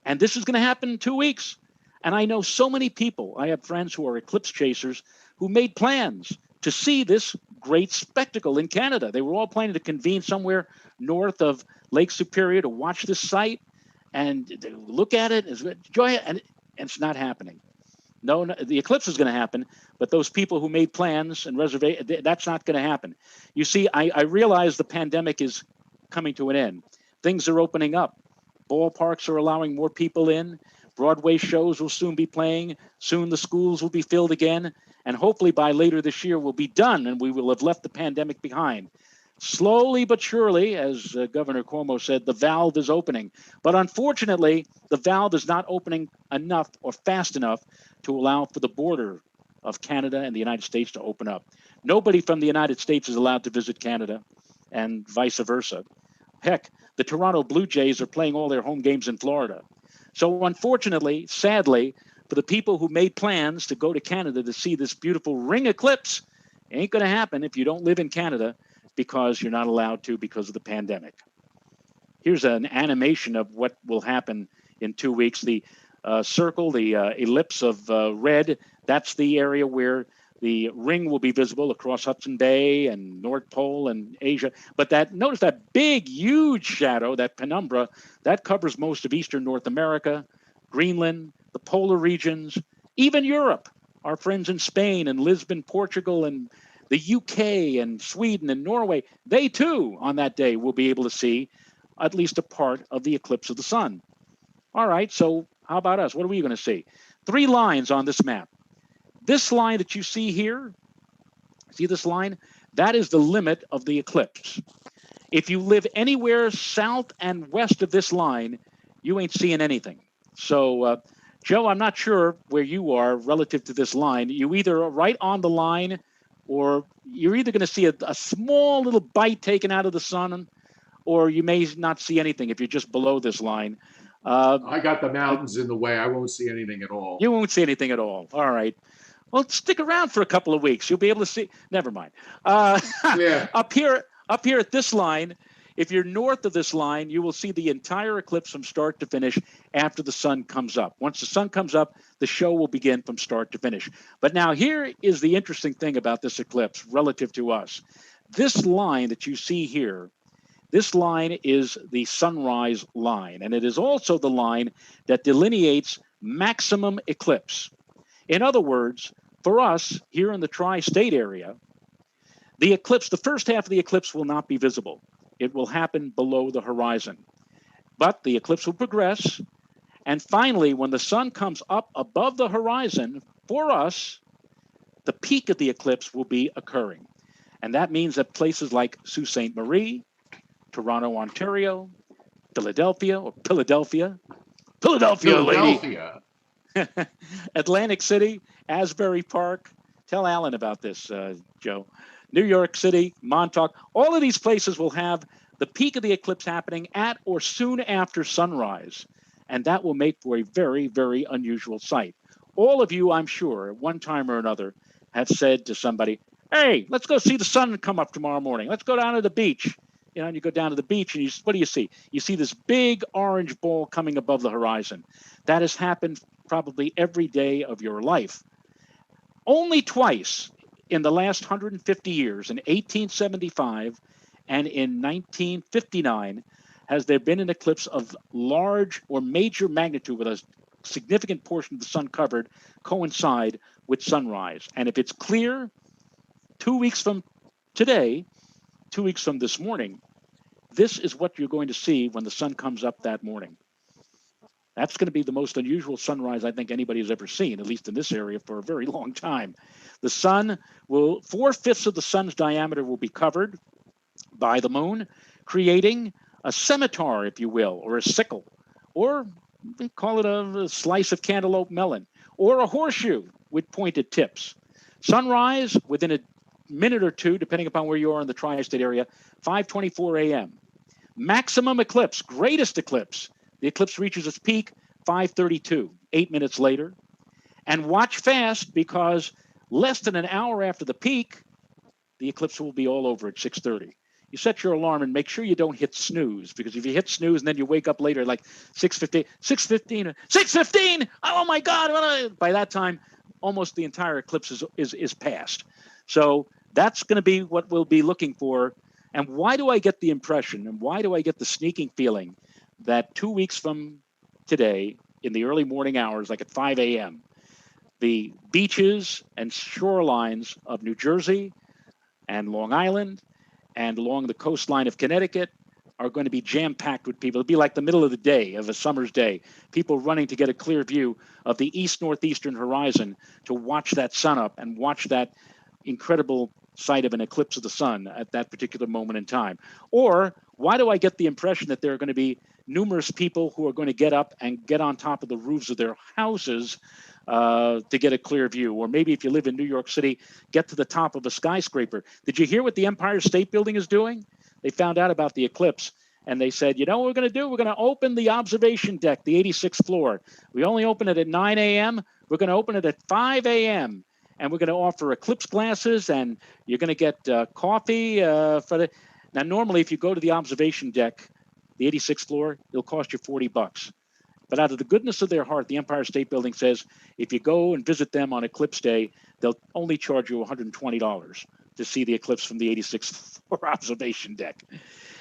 And this is going to happen in 2 weeks. And I know so many people, I have friends who are eclipse chasers who made plans to see this great spectacle in Canada. They were all planning to convene somewhere north of Lake Superior to watch this sight and look at it, enjoy it, and it's not happening. No, the eclipse is going to happen, but those people who made plans and reservations, that's not going to happen. You see, I realize the pandemic is coming to an end. Things are opening up. Ballparks are allowing more people in. Broadway shows will soon be playing. Soon the schools will be filled again. And hopefully by later this year we'll be done and we will have left the pandemic behind. Slowly but surely, as Governor Cuomo said, the valve is opening. But unfortunately, the valve is not opening enough or fast enough to allow for the border of Canada and the United States to open up. Nobody from the United States is allowed to visit Canada and vice versa. Heck, the Toronto Blue Jays are playing all their home games in Florida. So unfortunately, sadly, for the people who made plans to go to Canada to see this beautiful ring eclipse, it ain't going to happen if you don't live in Canada because you're not allowed to because of the pandemic. Here's an animation of what will happen in 2 weeks. The circle, the ellipse of red, that's the area where the ring will be visible across Hudson Bay and North Pole and Asia. But notice that big, huge shadow, that penumbra, that covers most of eastern North America, Greenland, the polar regions, even Europe. Our friends in Spain and Lisbon, Portugal, and the UK and Sweden and Norway, they too, on that day, will be able to see at least a part of the eclipse of the sun. All right, so how about us? What are we going to see? 3 lines on this map. This line that you see here, see this line? That is the limit of the eclipse. If you live anywhere south and west of this line, you ain't seeing anything. So, Joe, I'm not sure where you are relative to this line. You either are right on the line, or you're either going to see a small little bite taken out of the sun, or you may not see anything if you're just below this line. I got the mountains in the way. I won't see anything at all. You won't see anything at all. All right. Well, stick around for a couple of weeks. You'll be able to see. Never mind. Yeah. Up here at this line, if you're north of this line, you will see the entire eclipse from start to finish after the sun comes up. Once the sun comes up, the show will begin from start to finish. But now here is the interesting thing about this eclipse relative to us. This line that you see here, this line is the sunrise line, and it is also the line that delineates maximum eclipse. In other words, for us here in the tri-state area, the eclipse, the first half of the eclipse will not be visible. It will happen below the horizon. But the eclipse will progress, and finally, when the sun comes up above the horizon, for us, the peak of the eclipse will be occurring. And that means that places like Sault Ste. Marie, Toronto, Ontario, Philadelphia, lady, Atlantic City, Asbury Park. Tell Alan about this, Joe. New York City, Montauk. All of these places will have the peak of the eclipse happening at or soon after sunrise. And that will make for a very, very unusual sight. All of you, I'm sure, at one time or another, have said to somebody, hey, let's go see the sun come up tomorrow morning. Let's go down to the beach. You know, and you go down to the beach and what do you see? You see this big orange ball coming above the horizon. That has happened probably every day of your life. Only twice in the last 150 years, in 1875 and in 1959, has there been an eclipse of large or major magnitude with a significant portion of the sun covered coincide with sunrise. And if it's clear, 2 weeks from today, 2 weeks from this morning, this is what you're going to see when the sun comes up that morning. That's going to be the most unusual sunrise I think anybody has ever seen, at least in this area, for a very long time. The sun will, 4/5 of the sun's diameter will be covered by the moon, creating a scimitar, if you will, or a sickle, or they call it a slice of cantaloupe melon, or a horseshoe with pointed tips. Sunrise within a minute or two, depending upon where you are in the tri-state area, 5:24 a.m. Maximum eclipse, greatest eclipse. The eclipse reaches its peak 5:32, 8 minutes later. And watch fast, because less than an hour after the peak, the eclipse will be all over at 6:30. You set your alarm and make sure you don't hit snooze, because if you hit snooze and then you wake up later like 6:15, oh my God, by that time, almost the entire eclipse is past. So that's going to be what we'll be looking for. And why do I get the impression, and why do I get the sneaking feeling that 2 weeks from today, in the early morning hours, like at 5 a.m., the beaches and shorelines of New Jersey and Long Island and along the coastline of Connecticut are going to be jam-packed with people. It'll be like the middle of the day, of a summer's day, people running to get a clear view of the east-northeastern horizon to watch that sun up and watch that incredible sight of an eclipse of the sun at that particular moment in time. Or why do I get the impression that there are going to be numerous people who are going to get up and get on top of the roofs of their houses to get a clear view? Or maybe if you live in New York City, get to the top of a skyscraper. Did you hear what the Empire State Building is doing? They found out about the eclipse, and they said, you know what we're going to do? We're going to open the observation deck, the 86th floor. We only open it at 9 a.m. We're going to open it at 5 a.m., and we're going to offer eclipse glasses, and you're going to get coffee for the. Now, normally, if you go to the observation deck, the 86th floor, it'll cost you $40. But out of the goodness of their heart, the Empire State Building says if you go and visit them on eclipse day, they'll only charge you $120 to see the eclipse from the 86th floor observation deck.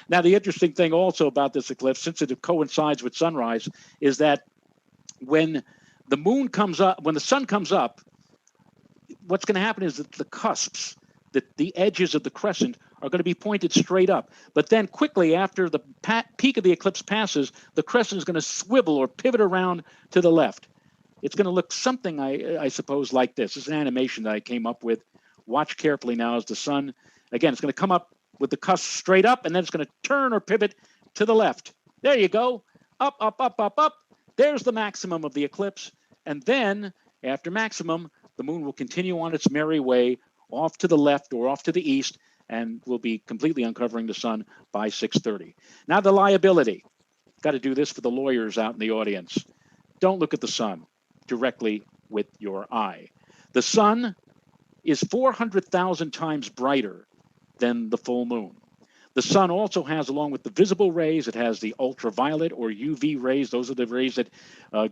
Now, the interesting thing also about this eclipse, since it coincides with sunrise, is that when the moon comes up, when the sun comes up, what's going to happen is that the cusps, the edges of the crescent are going to be pointed straight up. But then quickly after the peak of the eclipse passes, the crescent is going to swivel or pivot around to the left. It's going to look something, I suppose, like this. It's an animation that I came up with. Watch carefully now as the sun, again, it's going to come up with the cusp straight up, and then it's going to turn or pivot to the left. There you go. Up, up, up, up, up. There's the maximum of the eclipse. And then after maximum, the moon will continue on its merry way off to the left or off to the east, and will be completely uncovering the sun by 6:30. Now the liability. Got to do this for the lawyers out in the audience. Don't look at the sun directly with your eye. The sun is 400,000 times brighter than the full moon. The sun also has, along with the visible rays, it has the ultraviolet or UV rays. Those are the rays that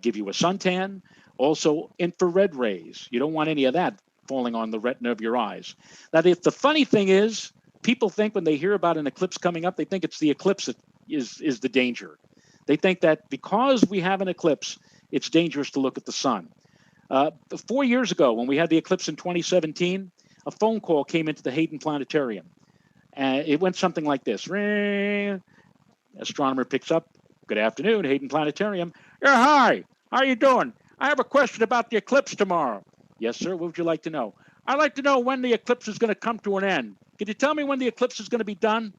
give you a suntan. Also infrared rays. You don't want any of that falling on the retina of your eyes. Now, the funny thing is, people think when they hear about an eclipse coming up, they think it's the eclipse that is the danger. They think that because we have an eclipse, it's dangerous to look at the sun. 4 years ago, when we had the eclipse in 2017, a phone call came into the Hayden Planetarium. It went something like this. Ring. Astronomer picks up. Good afternoon, Hayden Planetarium. Yeah, hi. How you doing? I have a question about the eclipse tomorrow. Yes, sir. What would you like to know? I'd like to know when the eclipse is going to come to an end. Can you tell me when the eclipse is going to be done?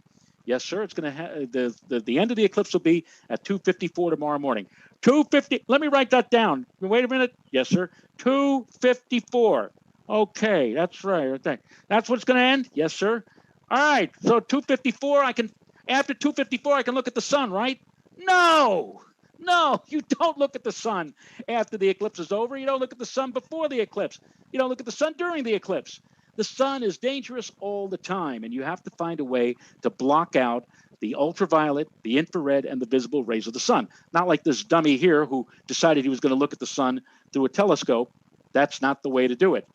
Yes, sir. It's going to the end of the eclipse will be at 2:54 tomorrow morning. 2:50. Let me write that down. Wait a minute. Yes, sir. 2:54. Okay, that's right. That's what's going to end. Yes, sir. All right. So 2:54. After 2:54, I can look at the sun, right? No. No, you don't look at the sun after the eclipse is over. You don't look at the sun before the eclipse. You don't look at the sun during the eclipse. The sun is dangerous all the time, and you have to find a way to block out the ultraviolet, the infrared, and the visible rays of the sun. Not like this dummy here who decided he was going to look at the sun through a telescope. That's not the way to do it.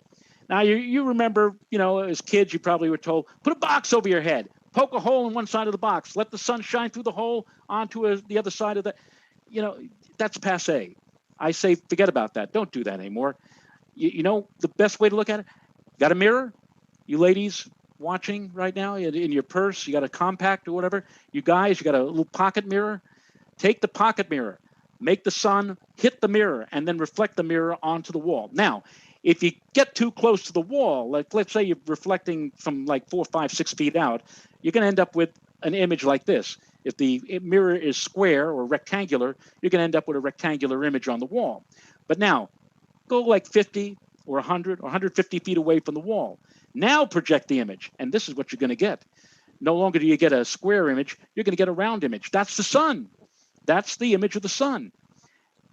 Now, you remember, as kids, you probably were told, put a box over your head, poke a hole in one side of the box, let the sun shine through the hole onto the other side of the... That's passé. I say, forget about that. Don't do that anymore. The best way to look at it, got a mirror? You ladies watching right now in your purse, you got a compact or whatever. You guys, you got a little pocket mirror. Take the pocket mirror, make the sun hit the mirror, and then reflect the mirror onto the wall. Now, if you get too close to the wall, like let's say you're reflecting from like 4, 5, 6 feet out, you're going to end up with an image like this. If the mirror is square or rectangular, you're going to end up with a rectangular image on the wall. But now, go like 50 or 100 or 150 feet away from the wall. Now project the image, and this is what you're going to get. No longer do you get a square image, you're going to get a round image. That's the sun. That's the image of the sun.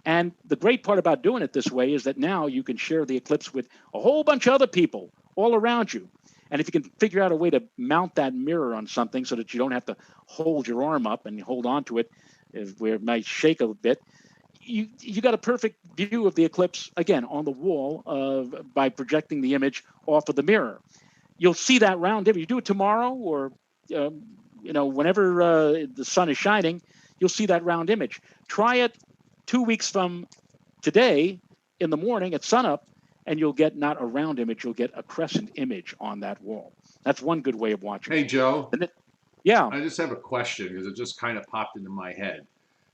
And the great part about doing it this way is that now you can share the eclipse with a whole bunch of other people all around you. And if you can figure out a way to mount that mirror on something so that you don't have to hold your arm up and hold on to it where it might shake a bit, you got a perfect view of the eclipse, again, on the wall by projecting the image off of the mirror. You'll see that round image. You do it tomorrow or, whenever the sun is shining, you'll see that round image. Try it 2 weeks from today in the morning at sunup, and you'll get not a round image, you'll get a crescent image on that wall. That's one good way of watching. Hey, Joe. Yeah. I just have a question because it just kind of popped into my head.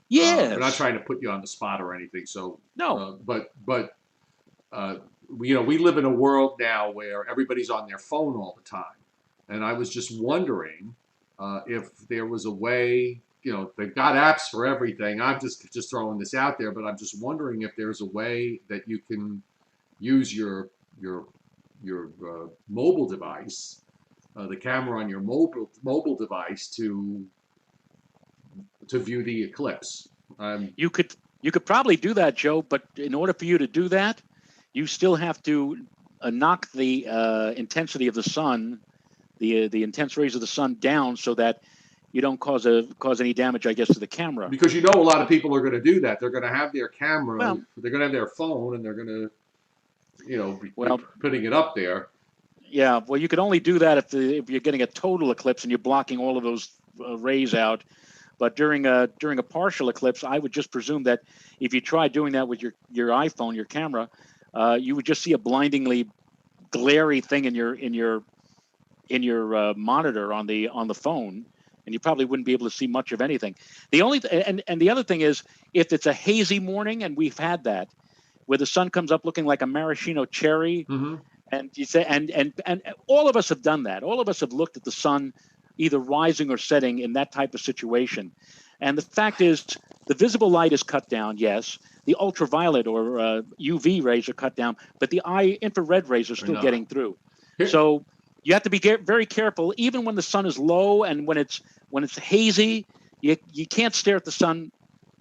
Yes. I'm not trying to put you on the spot or anything. So no. We live in a world now where everybody's on their phone all the time, and I was just wondering if there was a way. They've got apps for everything. I'm just throwing this out there, but I'm just wondering if there's a way that you can use your mobile device, the camera on your mobile device to view the eclipse. You could probably do that, Joe, but in order for you to do that, you still have to knock the intensity of the sun, the intense rays of the sun down so that you don't cause any damage, I guess, to the camera. Because you know a lot of people are going to do that. They're going to have their camera, Well, they're going to have their phone, and they're going to, be well, putting it up there. yeah. Well, you could only do that if you're getting a total eclipse and you're blocking all of those rays out. But during a partial eclipse, I would just presume that if you try doing that with your iPhone, your camera, you would just see a blindingly glary thing in your monitor on the phone, and you probably wouldn't be able to see much of anything. The only and the other thing is, if it's a hazy morning, and we've had that, where the sun comes up looking like a maraschino cherry, Mm-hmm. and you say, and all of us have done that. All of us have looked at the sun either rising or setting in that type of situation. And the fact is, the visible light is cut down, yes. The ultraviolet or UV rays are cut down, but the infrared rays are still getting through. So you have to be very careful, even when the sun is low and when it's hazy. You can't stare at the sun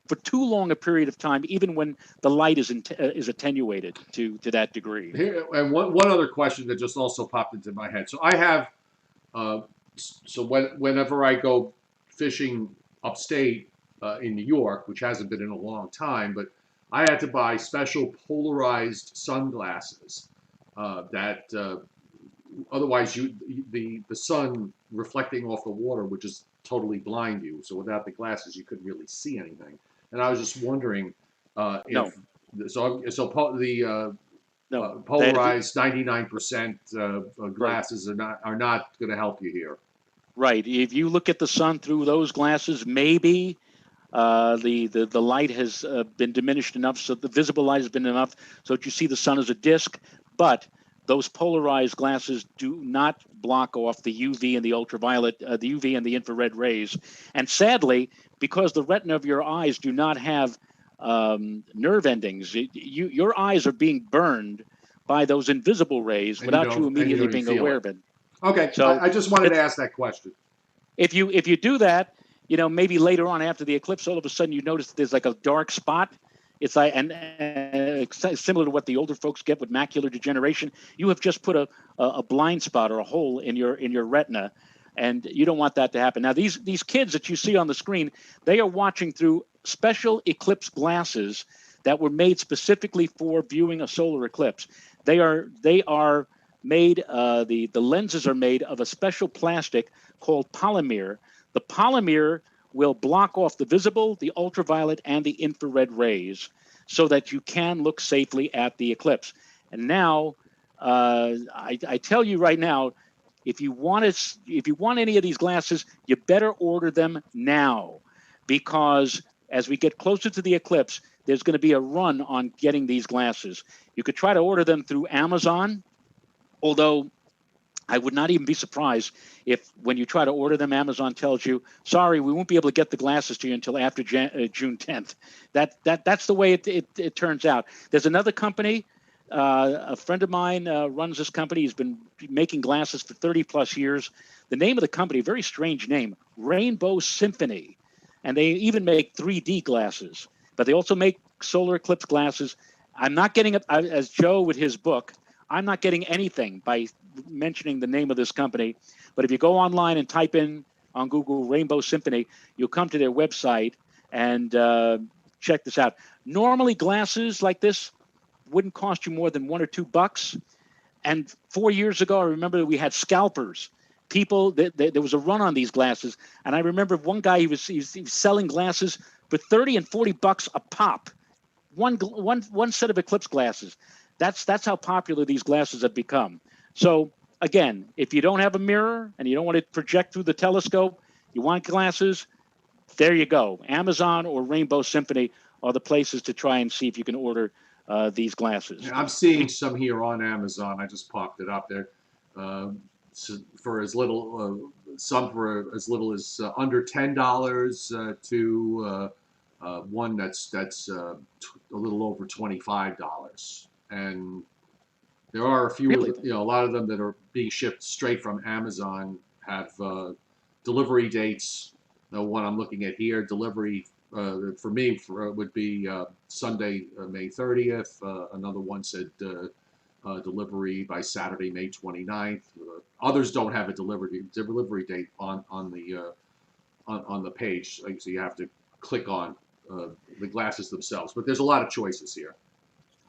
for too long a period of time, even when the light is attenuated to that degree. Here, and one other question that just also popped into my head. So I have, whenever I go fishing upstate in New York, which hasn't been in a long time, but I had to buy special polarized sunglasses that otherwise the sun reflecting off the water would just totally blind you. So without the glasses, you couldn't really see anything. And I was just wondering if polarized 99% glasses are not going to help you here. Right. If you look at the sun through those glasses, maybe the light has been diminished enough, so the visible light has been enough so that you see the sun as a disk. But those polarized glasses do not block off the UV and the ultraviolet, the UV and the infrared rays. And sadly, because the retina of your eyes do not have nerve endings, your eyes are being burned by those invisible rays without you immediately being aware of it. Okay, so I just wanted to ask that question. If you do that, maybe later on after the eclipse, all of a sudden you notice there's like a dark spot. It's like and similar to what the older folks get with macular degeneration. You have just put a blind spot or a hole in your retina, and you don't want that to happen. Now these kids that you see on the screen, they are watching through special eclipse glasses that were made specifically for viewing a solar eclipse. They are made, the lenses are made of a special plastic called polymer. The polymer will block off the visible, the ultraviolet, and the infrared rays so that you can look safely at the eclipse. And now, I tell you right now, if you want any of these glasses, you better order them now, because as we get closer to the eclipse, there's going to be a run on getting these glasses. You could try to order them through Amazon, although I would not even be surprised if when you try to order them, Amazon tells you, sorry, we won't be able to get the glasses to you until after June 10th. That's the way it turns out. There's another company, a friend of mine runs this company. He's been making glasses for 30 plus years. The name of the company, very strange name, Rainbow Symphony. And they even make 3D glasses, but they also make solar eclipse glasses. I'm not getting it, as Joe with his book, I'm not getting anything by mentioning the name of this company. But if you go online and type in on Google Rainbow Symphony, you'll come to their website and check this out. Normally, glasses like this wouldn't cost you more than $1 or $2. And 4 years ago, I remember that we had scalpers. People, there was a run on these glasses. And I remember one guy, he was selling glasses for $30 and $40 a pop. One set of eclipse glasses. That's how popular these glasses have become. So again, if you don't have a mirror and you don't want to project through the telescope, you want glasses, there you go. Amazon or Rainbow Symphony are the places to try and see if you can order these glasses. I'm seeing some here on Amazon. I just popped it up there for as little, some for as little as under $10 to one that's a little over $25. And there are a few, Really? a lot of them that are being shipped straight from Amazon have delivery dates. The one I'm looking at here, delivery for me would be Sunday, May 30th. Another one said delivery by Saturday, May 29th. Others don't have a delivery date on on the page, so you have to click on the glasses themselves. But there's a lot of choices here.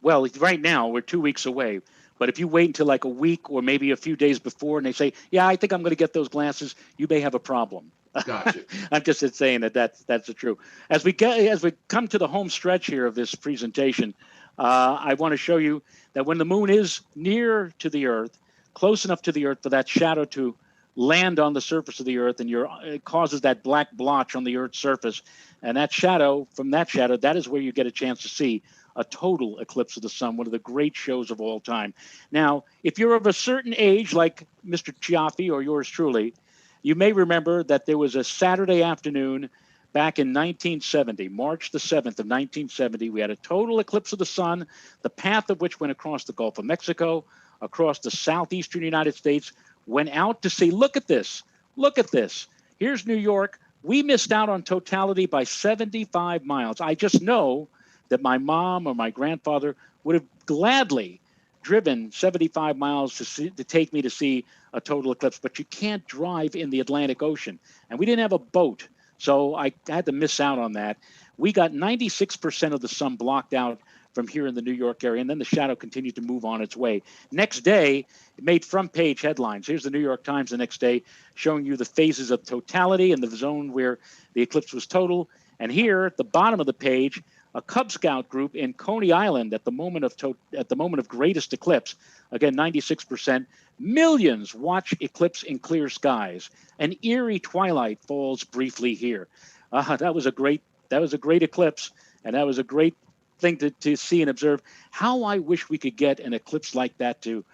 Well, right now we're 2 weeks away. But if you wait until like a week or maybe a few days before and they say, yeah, I think I'm going to get those glasses, you may have a problem. Gotcha. I'm just saying that's the truth. As we come to the home stretch here of this presentation, I want to show you that when the moon is near to the Earth, close enough to the Earth for that shadow to land on the surface of the Earth, and it causes that black blotch on the Earth's surface, and that shadow, that is where you get a chance to see a total eclipse of the sun, one of the great shows of all time. Now, if you're of a certain age, like Mr. Chiaffi or yours truly, you may remember that there was a Saturday afternoon back in 1970, March the 7th of 1970. We had a total eclipse of the sun, the path of which went across the Gulf of Mexico, across the southeastern United States, went out to sea. Look at this. Look at this. Here's New York. We missed out on totality by 75 miles. I just know that my mom or my grandfather would have gladly driven 75 miles to take me to see a total eclipse, but you can't drive in the Atlantic Ocean. And we didn't have a boat, so I had to miss out on that. We got 96% of the sun blocked out from here in the New York area, and then the shadow continued to move on its way. Next day, it made front page headlines. Here's the New York Times the next day showing you the phases of totality and the zone where the eclipse was total. And here at the bottom of the page, a Cub Scout group in Coney Island at the moment of greatest eclipse, again 96%. Millions watch eclipse in clear skies. An eerie twilight falls briefly here. That was a great eclipse, and that was a great thing to see and observe. How I wish we could get an eclipse like that to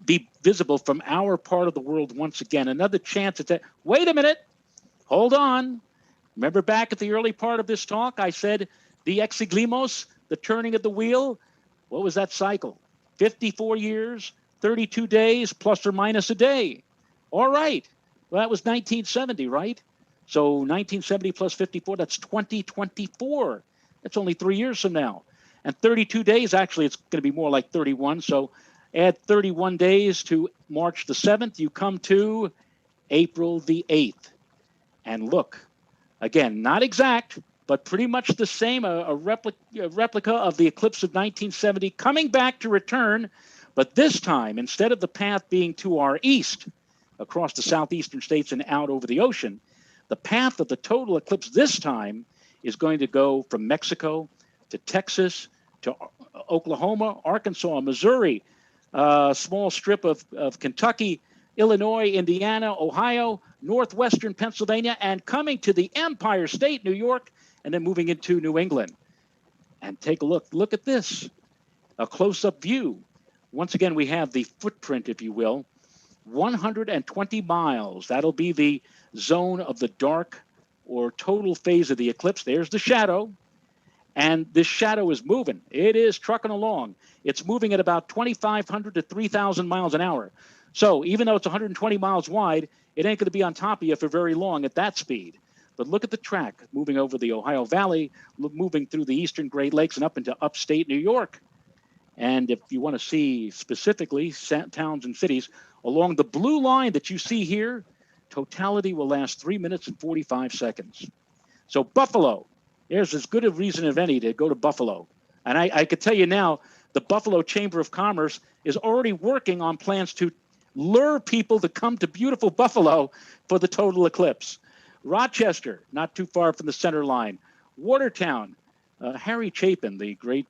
be visible from our part of the world once again. Another chance at that. Wait a minute. Hold on. Remember back at the early part of this talk, I said the exiglimos, the turning of the wheel. What was that cycle? 54 years, 32 days, plus or minus a day. All right. Well, that was 1970, right? So 1970 plus 54, that's 2024. That's only 3 years from now. And 32 days, actually, it's going to be more like 31. So add 31 days to March the 7th, you come to April the 8th. And look, again, not exact, but pretty much the same, a replica of the eclipse of 1970 coming back to return. But this time, instead of the path being to our east, across the southeastern states and out over the ocean, the path of the total eclipse this time is going to go from Mexico to Texas to Oklahoma, Arkansas, Missouri, a small strip of Kentucky, Illinois, Indiana, Ohio, northwestern Pennsylvania, and coming to the Empire State, New York, and then moving into New England. And take a look. Look at this, a close-up view. Once again, we have the footprint, if you will, 120 miles. That'll be the zone of the dark or total phase of the eclipse. There's the shadow. And this shadow is moving. It is trucking along. It's moving at about 2,500 to 3,000 miles an hour. So even though it's 120 miles wide, it ain't going to be on top of you for very long at that speed. But look at the track moving over the Ohio Valley, moving through the eastern Great Lakes and up into upstate New York. And if you want to see specifically towns and cities, along the blue line that you see here, totality will last 3 minutes and 45 seconds. So Buffalo, there's as good a reason as any to go to Buffalo. And I could tell you now, the Buffalo Chamber of Commerce is already working on plans to lure people to come to beautiful Buffalo for the total eclipse. Rochester, not too far from the center line. Watertown, Harry Chapin, the great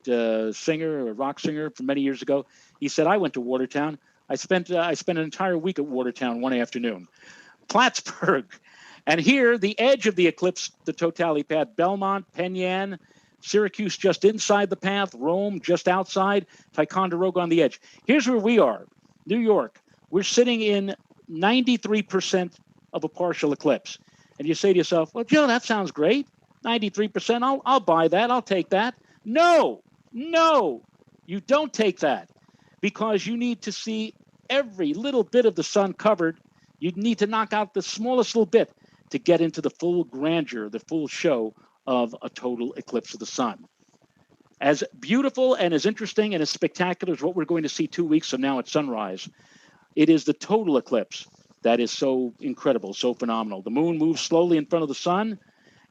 singer, rock singer from many years ago, he said, I went to Watertown. I spent an entire week at Watertown one afternoon. Plattsburgh. And here, the edge of the eclipse, the totality path, Belmont, Penn, Syracuse just inside the path, Rome just outside, Ticonderoga on the edge. Here's where we are, New York. We're sitting in 93% of a partial eclipse. And you say to yourself, well, Joe, that sounds great. 93%, I'll buy that, I'll take that. No, you don't take that, because you need to see every little bit of the sun covered. You need to knock out the smallest little bit to get into the full grandeur, the full show of a total eclipse of the sun. As beautiful and as interesting and as spectacular as what we're going to see 2 weeks from now at sunrise, it is the total eclipse that is so incredible, so phenomenal. The moon moves slowly in front of the sun,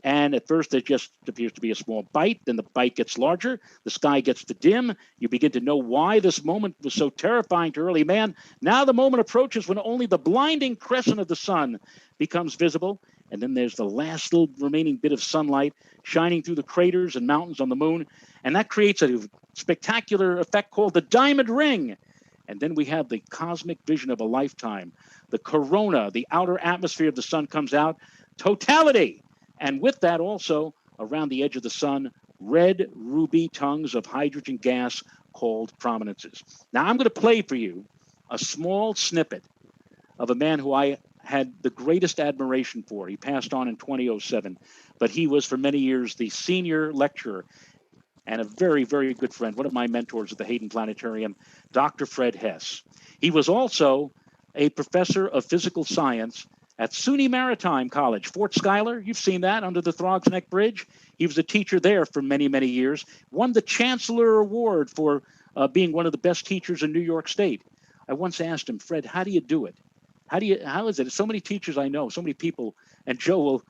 and at first it just appears to be a small bite. Then the bite gets larger. The sky gets to dim. You begin to know why this moment was so terrifying to early man. Now the moment approaches when only the blinding crescent of the sun becomes visible. And then there's the last little remaining bit of sunlight shining through the craters and mountains on the moon. And that creates a spectacular effect called the diamond ring. And then we have the cosmic vision of a lifetime. The corona, the outer atmosphere of the sun comes out. Totality. And with that also, around the edge of the sun, red ruby tongues of hydrogen gas called prominences. Now I'm going to play for you a small snippet of a man who I had the greatest admiration for. He passed on in 2007, but he was for many years the senior lecturer and a very, very good friend, one of my mentors at the Hayden Planetarium, Dr. Fred Hess. He was also a professor of physical science at SUNY Maritime College, Fort Schuyler. You've seen that under the Throgs Neck Bridge. He was a teacher there for many, many years, won the Chancellor Award for being one of the best teachers in New York State. I once asked him, Fred, how do you do it? How is it? So many teachers I know, so many people, and Joe will,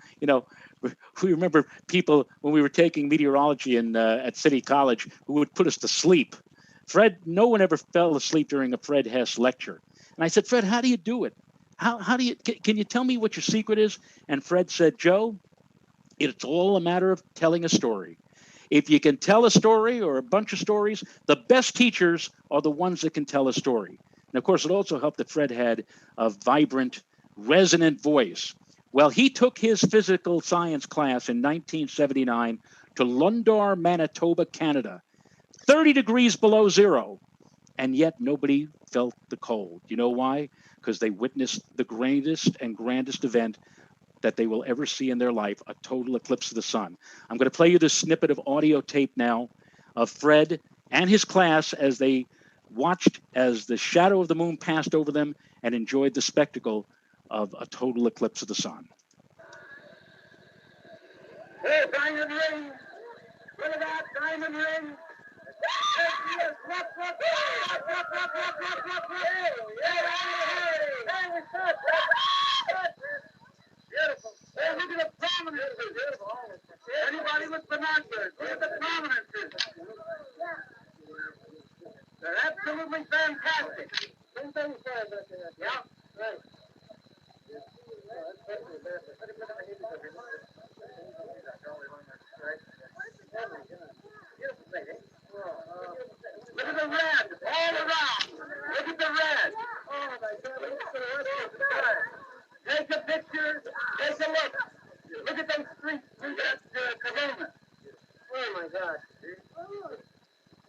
we remember people when we were taking meteorology at City College who would put us to sleep. Fred, no one ever fell asleep during a Fred Hess lecture. And I said, Fred, how do you do it? How do you, can you tell me what your secret is? And Fred said, Joe, it's all a matter of telling a story. If you can tell a story or a bunch of stories, the best teachers are the ones that can tell a story. And of course, it also helped that Fred had a vibrant, resonant voice. Well, he took his physical science class in 1979 to Lundar, Manitoba, Canada, 30 degrees below zero. And yet nobody felt the cold. You know why? Because they witnessed the greatest and grandest event that they will ever see in their life, a total eclipse of the sun. I'm going to play you this snippet of audio tape now of Fred and his class as they watched as the shadow of the moon passed over them and enjoyed the spectacle of a total eclipse of the sun. Hey, diamond ring! Look at that diamond ring! Yes, look! Hey, what's up? Beautiful. Hey, look at the prominences. Beautiful. Anybody with binoculars, look at the prominences. They're absolutely fantastic. Yeah. Right. Look at the red all around. Look at the red. Oh my God. Take a picture. Take a look. Look at those streets through that corona. Oh my God.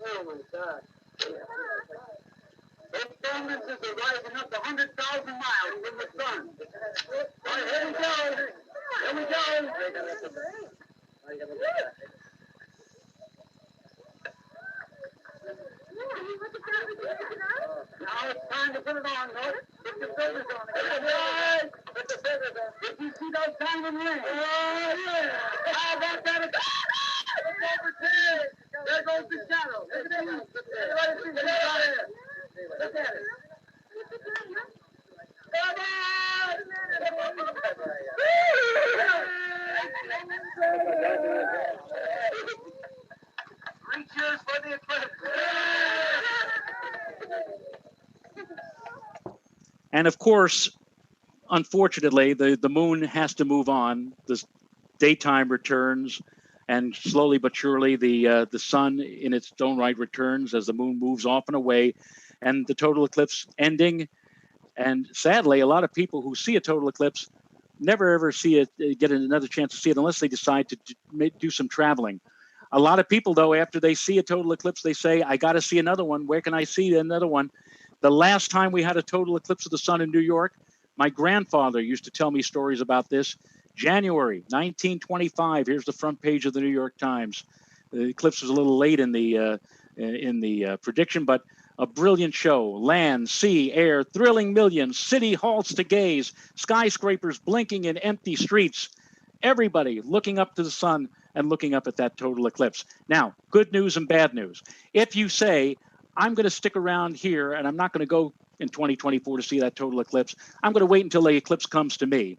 Oh my God. Those prominences are rising up to 100,000 miles from the sun. All right, here we go. Here we go. Now it's time to put it on, though. Put the feathers on it. Put the feathers on. Did you see those diamond rings? Oh, yeah. How about that? Look over there. There goes the shadow. Look at that. Everybody see that? Look at it. Come on! Three cheers for the eclipse. And of course, unfortunately, the moon has to move on. The daytime returns, and slowly but surely the sun in its own right returns as the moon moves off and away, and the total eclipse ending. And sadly, a lot of people who see a total eclipse never ever see it, get another chance to see it unless they decide to do some traveling. A lot of people, though, after they see a total eclipse, they say, I got to see another one. Where can I see another one? The last time we had a total eclipse of the sun in New York, my grandfather used to tell me stories about this. January 1925. Here's the front page of the New York Times. The eclipse was a little late in the prediction, but a brilliant show. Land, sea, air, thrilling millions. City halts to gaze. Skyscrapers blinking in empty streets. Everybody looking up to the sun and looking up at that total eclipse. Now, good news and bad news. If you say, I'm going to stick around here and I'm not going to go in 2024 to see that total eclipse. I'm going to wait until the eclipse comes to me.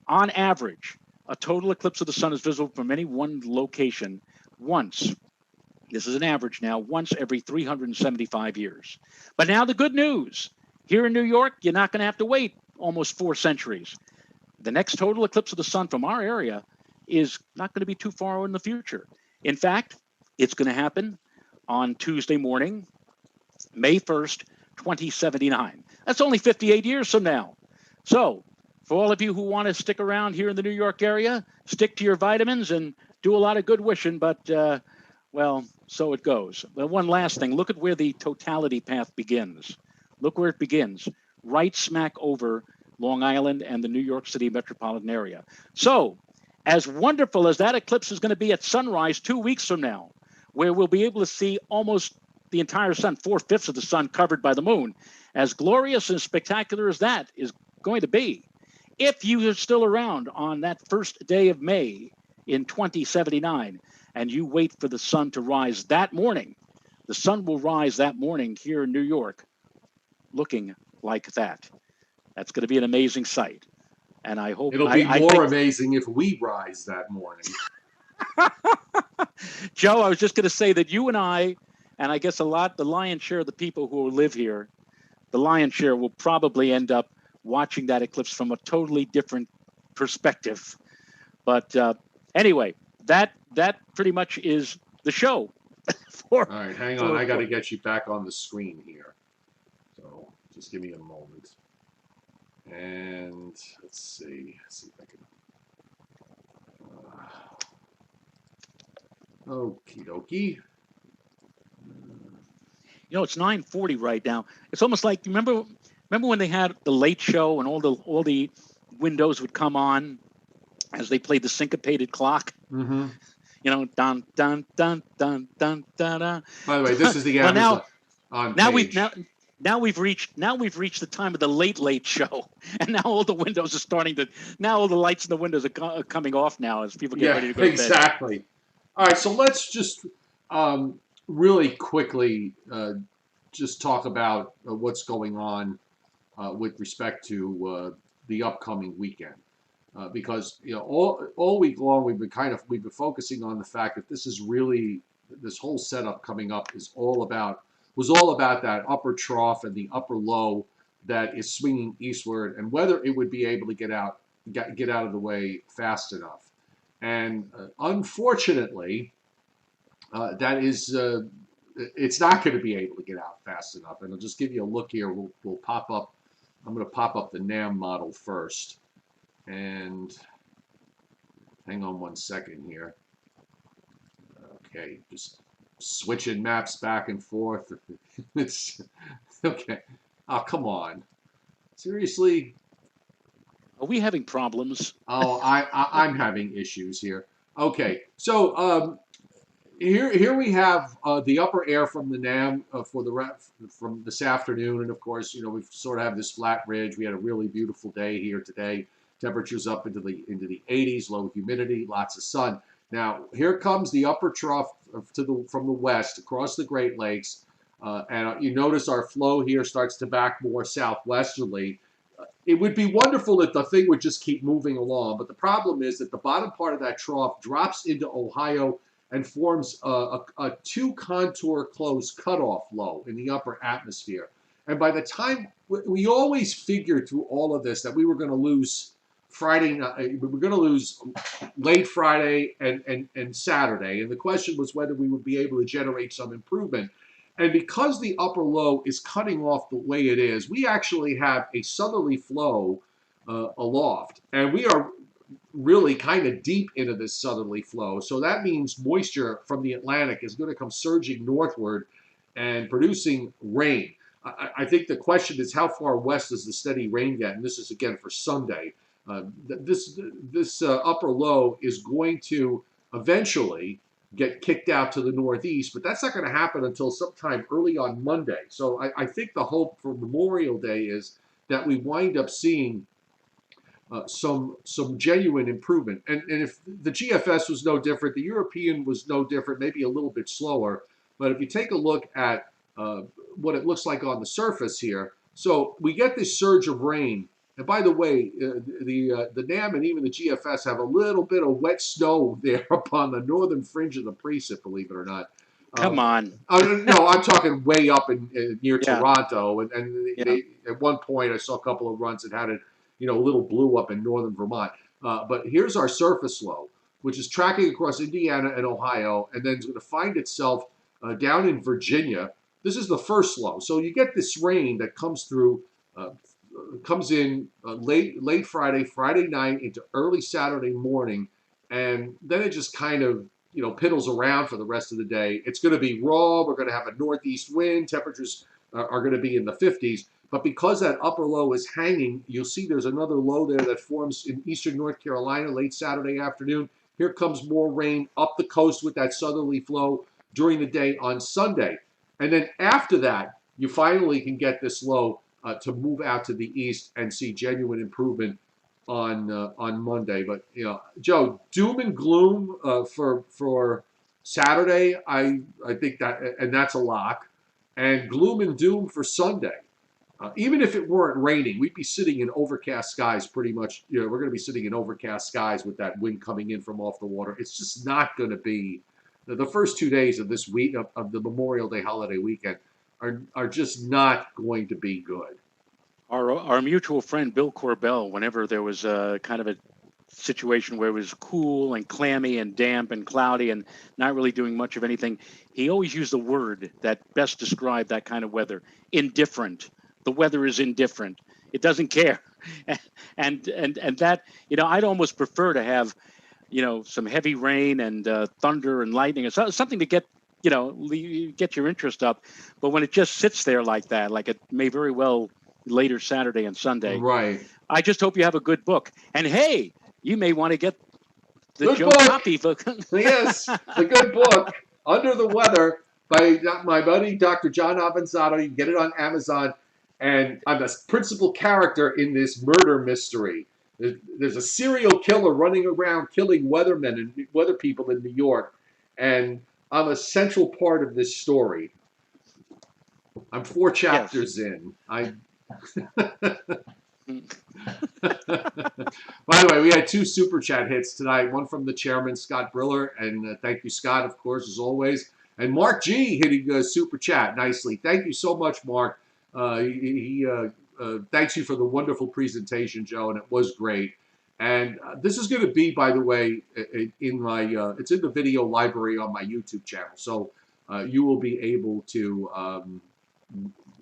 On average, a total eclipse of the sun is visible from any one location once. This is an average now, once every 375 years. But now the good news. Here in New York, you're not going to have to wait almost 4 centuries. The next total eclipse of the sun from our area is not going to be too far in the future. In fact, it's going to happen on Tuesday morning, May 1st, 2079. That's only 58 years from now. So, for all of you who want to stick around here in the New York area, stick to your vitamins and do a lot of good wishing, but, well, so it goes. But one last thing, look at where the totality path begins. Look where it begins, right smack over Long Island and the New York City metropolitan area. So, as wonderful as that eclipse is going to be at sunrise 2 weeks from now, where we'll be able to see almost the entire sun, 4/5 of the sun covered by the moon, as glorious and spectacular as that is going to be, if you are still around on that first day of May in 2079 and you wait for the sun to rise that morning, the sun will rise that morning here in New York looking like that. That's going to be an amazing sight. And I hope It'll be more amazing if we rise that morning. Joe, I was just going to say that you and I guess the lion's share of the people who live here, the lion's share will probably end up watching that eclipse from a totally different perspective. But anyway, that pretty much is the show. All right, hang on. I got to get you back on the screen here. So just give me a moment. And let's see if I can. Okie dokie. You know, it's 9:40 right now. It's almost like remember when they had the Late Show and all the windows would come on as they played the syncopated clock. Mm-hmm. You know, dun dun dun dun dun dun dun. By the way, this is the Amazon page. Now we've reached the time of the late show, and now all the windows are starting to. Now all the lights in the windows are coming off now as people get ready to go to bed. Exactly. All right, so let's just really quickly just talk about what's going on with respect to the upcoming weekend, because all week long we've been focusing on the fact that this whole setup coming up was all about that upper trough and the upper low that is swinging eastward, and whether it would be able to get out of the way fast enough. And unfortunately, that is it's not going to be able to get out fast enough. And I'll just give you a look here. We'll pop up. I'm going to pop up the NAM model first, and hang on one second here. Okay, just switching maps back and forth. It's okay. Oh, come on. Seriously? Are we having problems? Oh, I'm having issues here. Okay, so here we have the upper air from the NAM from this afternoon, and of course, we sort of have this flat ridge. We had a really beautiful day here today. Temperatures up into the 80s, low humidity, lots of sun. Now here comes the upper trough from the west across the Great Lakes, and you notice our flow here starts to back more southwesterly. It would be wonderful if the thing would just keep moving along, but the problem is that the bottom part of that trough drops into Ohio and forms a two-contour closed cutoff low in the upper atmosphere. And by the time we always figured through all of this that we were going to lose Friday night, we were going to lose late Friday and Saturday, and the question was whether we would be able to generate some improvement. And because the upper low is cutting off the way it is, we actually have a southerly flow aloft. And we are really kind of deep into this southerly flow. So that means moisture from the Atlantic is going to come surging northward and producing rain. I think the question is how far west does the steady rain get? And this is, again, for Sunday. This upper low is going to eventually get kicked out to the northeast, but that's not going to happen until sometime early on Monday. So I think the hope for Memorial Day is that we wind up seeing some genuine improvement. And if the GFS was no different, the European was no different, maybe a little bit slower. But if you take a look at what it looks like on the surface here. So we get this surge of rain. And by the way, the NAM and even the GFS have a little bit of wet snow there upon the northern fringe of the precip, believe it or not. Come on. No, I'm talking way up in near Yeah. Toronto, and they, at one point I saw a couple of runs that had it, a little blue up in northern Vermont. But here's our surface low, which is tracking across Indiana and Ohio, and then it's going to find itself down in Virginia. This is the first low, so you get this rain that comes through, comes in late Friday night into early Saturday morning, and then it just kind of piddles around for the rest of the day. It's going to be raw. We're going to have a northeast wind. Temperatures are going to be in the 50s. But because that upper low is hanging, you'll see there's another low there that forms in eastern North Carolina late Saturday afternoon. Here comes more rain up the coast with that southerly flow during the day on Sunday. And then after that, you finally can get this low to move out to the east and see genuine improvement on Monday. But Joe, doom and gloom for Saturday. I think that, and that's a lock. And gloom and doom for Sunday. Even if it weren't raining, we'd be sitting in overcast skies pretty much. We're going to be sitting in overcast skies with that wind coming in from off the water. It's just not going to be the first 2 days of this week of the Memorial Day holiday weekend are just not going to be good. Our mutual friend Bill Corbell, whenever there was a kind of a situation where it was cool and clammy and damp and cloudy and not really doing much of anything, he always used the word that best described that kind of weather: indifferent. The weather is indifferent. It doesn't care. And that, I'd almost prefer to have, some heavy rain and thunder and lightning, or something to get your interest up. But when it just sits there like that, like it may very well later Saturday and Sunday. Right. I just hope you have a good book. And hey, you may want to get the good Joe book. Copy book. Yes, the good book, Under the Weather, by my buddy Dr. John Avanzato. You can get it on Amazon. And I'm the principal character in this murder mystery. There's a serial killer running around killing weathermen and weather people in New York. And I'm a central part of this story. I'm 4 chapters in. By the way, we had 2 super chat hits tonight. One from the chairman, Scott Briller, and thank you, Scott, of course, as always. And Mark G hitting a super chat nicely. Thank you so much, Mark. He thanks you for the wonderful presentation, Joe, and it was great. And this is going to be, by the way, in my it's in the video library on my YouTube channel, so you will be able to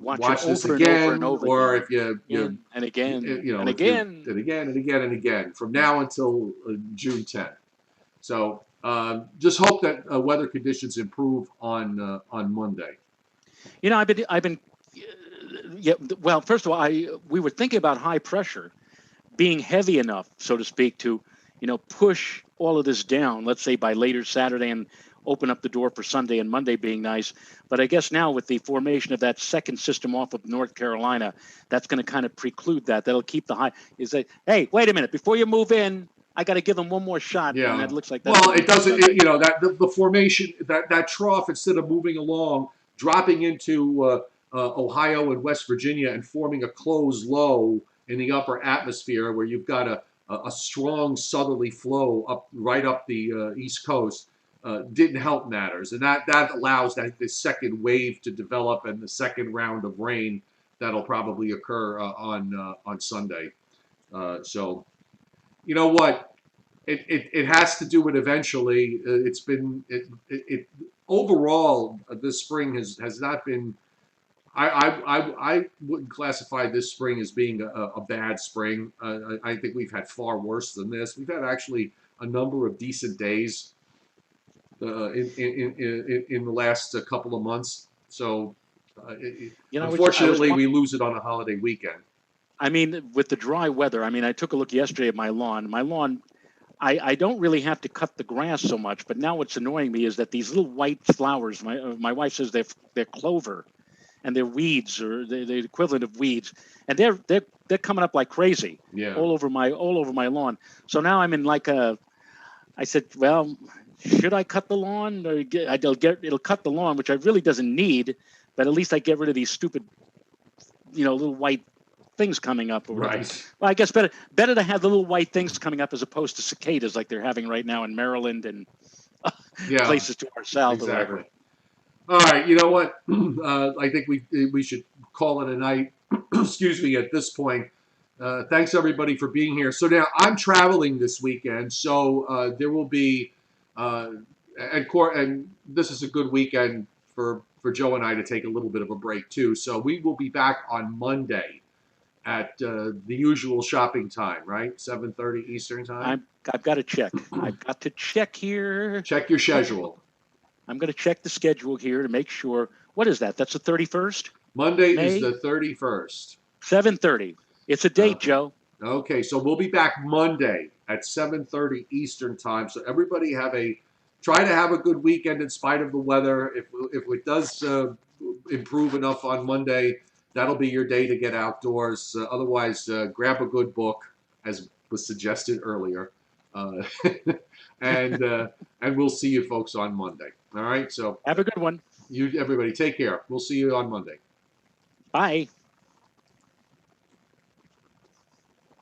watch this again, and over or again. if you and again, and again, and again and again and again from now until June 10th. So just hope that weather conditions improve on Monday. I've been. Yeah. Well, first of all, we were thinking about high pressure being heavy enough, so to speak, to push all of this down. Let's say by later Saturday and open up the door for Sunday and Monday being nice. But I guess now with the formation of that second system off of North Carolina, that's going to kind of preclude that. That'll keep the high. You say, hey, wait a minute, before you move in, I got to give them one more shot. Yeah. And that looks like that. Well, it doesn't. That the formation, that trough, instead of moving along, dropping into Ohio and West Virginia and forming a closed low in the upper atmosphere where you've got a strong southerly flow right up the East Coast didn't help matters. And that allows this second wave to develop and the second round of rain that'll probably occur on Sunday. So, you know what? It has to do it eventually. It's been overall this spring has not been. I wouldn't classify this spring as being a bad spring. I think we've had far worse than this. We've had actually a number of decent days in the last couple of months. So unfortunately, we lose it on a holiday weekend. I mean, with the dry weather, I took a look yesterday at my lawn. My lawn, I don't really have to cut the grass so much, but now what's annoying me is that these little white flowers, my wife says they're clover, and they're weeds, or they're the equivalent of weeds, and they're coming up like crazy, all over my lawn. So now I'm in I said, well, should I cut the lawn? Or it'll cut the lawn, which I really doesn't need, but at least I get rid of these stupid, little white things coming up or whatever. Right. Well, I guess better to have the little white things coming up as opposed to cicadas like they're having right now in Maryland and Yeah. places to our south or Exactly. whatever. All right. You know what? I think we should call it a night. Excuse me. At this point. Thanks everybody for being here. So now I'm traveling this weekend, so there will be, and this is a good weekend for Joe and I to take a little bit of a break too. So we will be back on Monday at the usual shopping time, right? 7:30 Eastern time. I've got to check. I've got to check here. Check your schedule. I'm going to check the schedule here to make sure. What is that? That's the 31st? Monday May? is the 31st. 7:30. It's a date, Joe. Okay, so we'll be back Monday at 7:30 Eastern time. So everybody try to have a good weekend in spite of the weather. If it does improve enough on Monday, that'll be your day to get outdoors. Otherwise, grab a good book, as was suggested earlier, and we'll see you folks on Monday. All right. So have a good one. Everybody take care. We'll see you on Monday. Bye.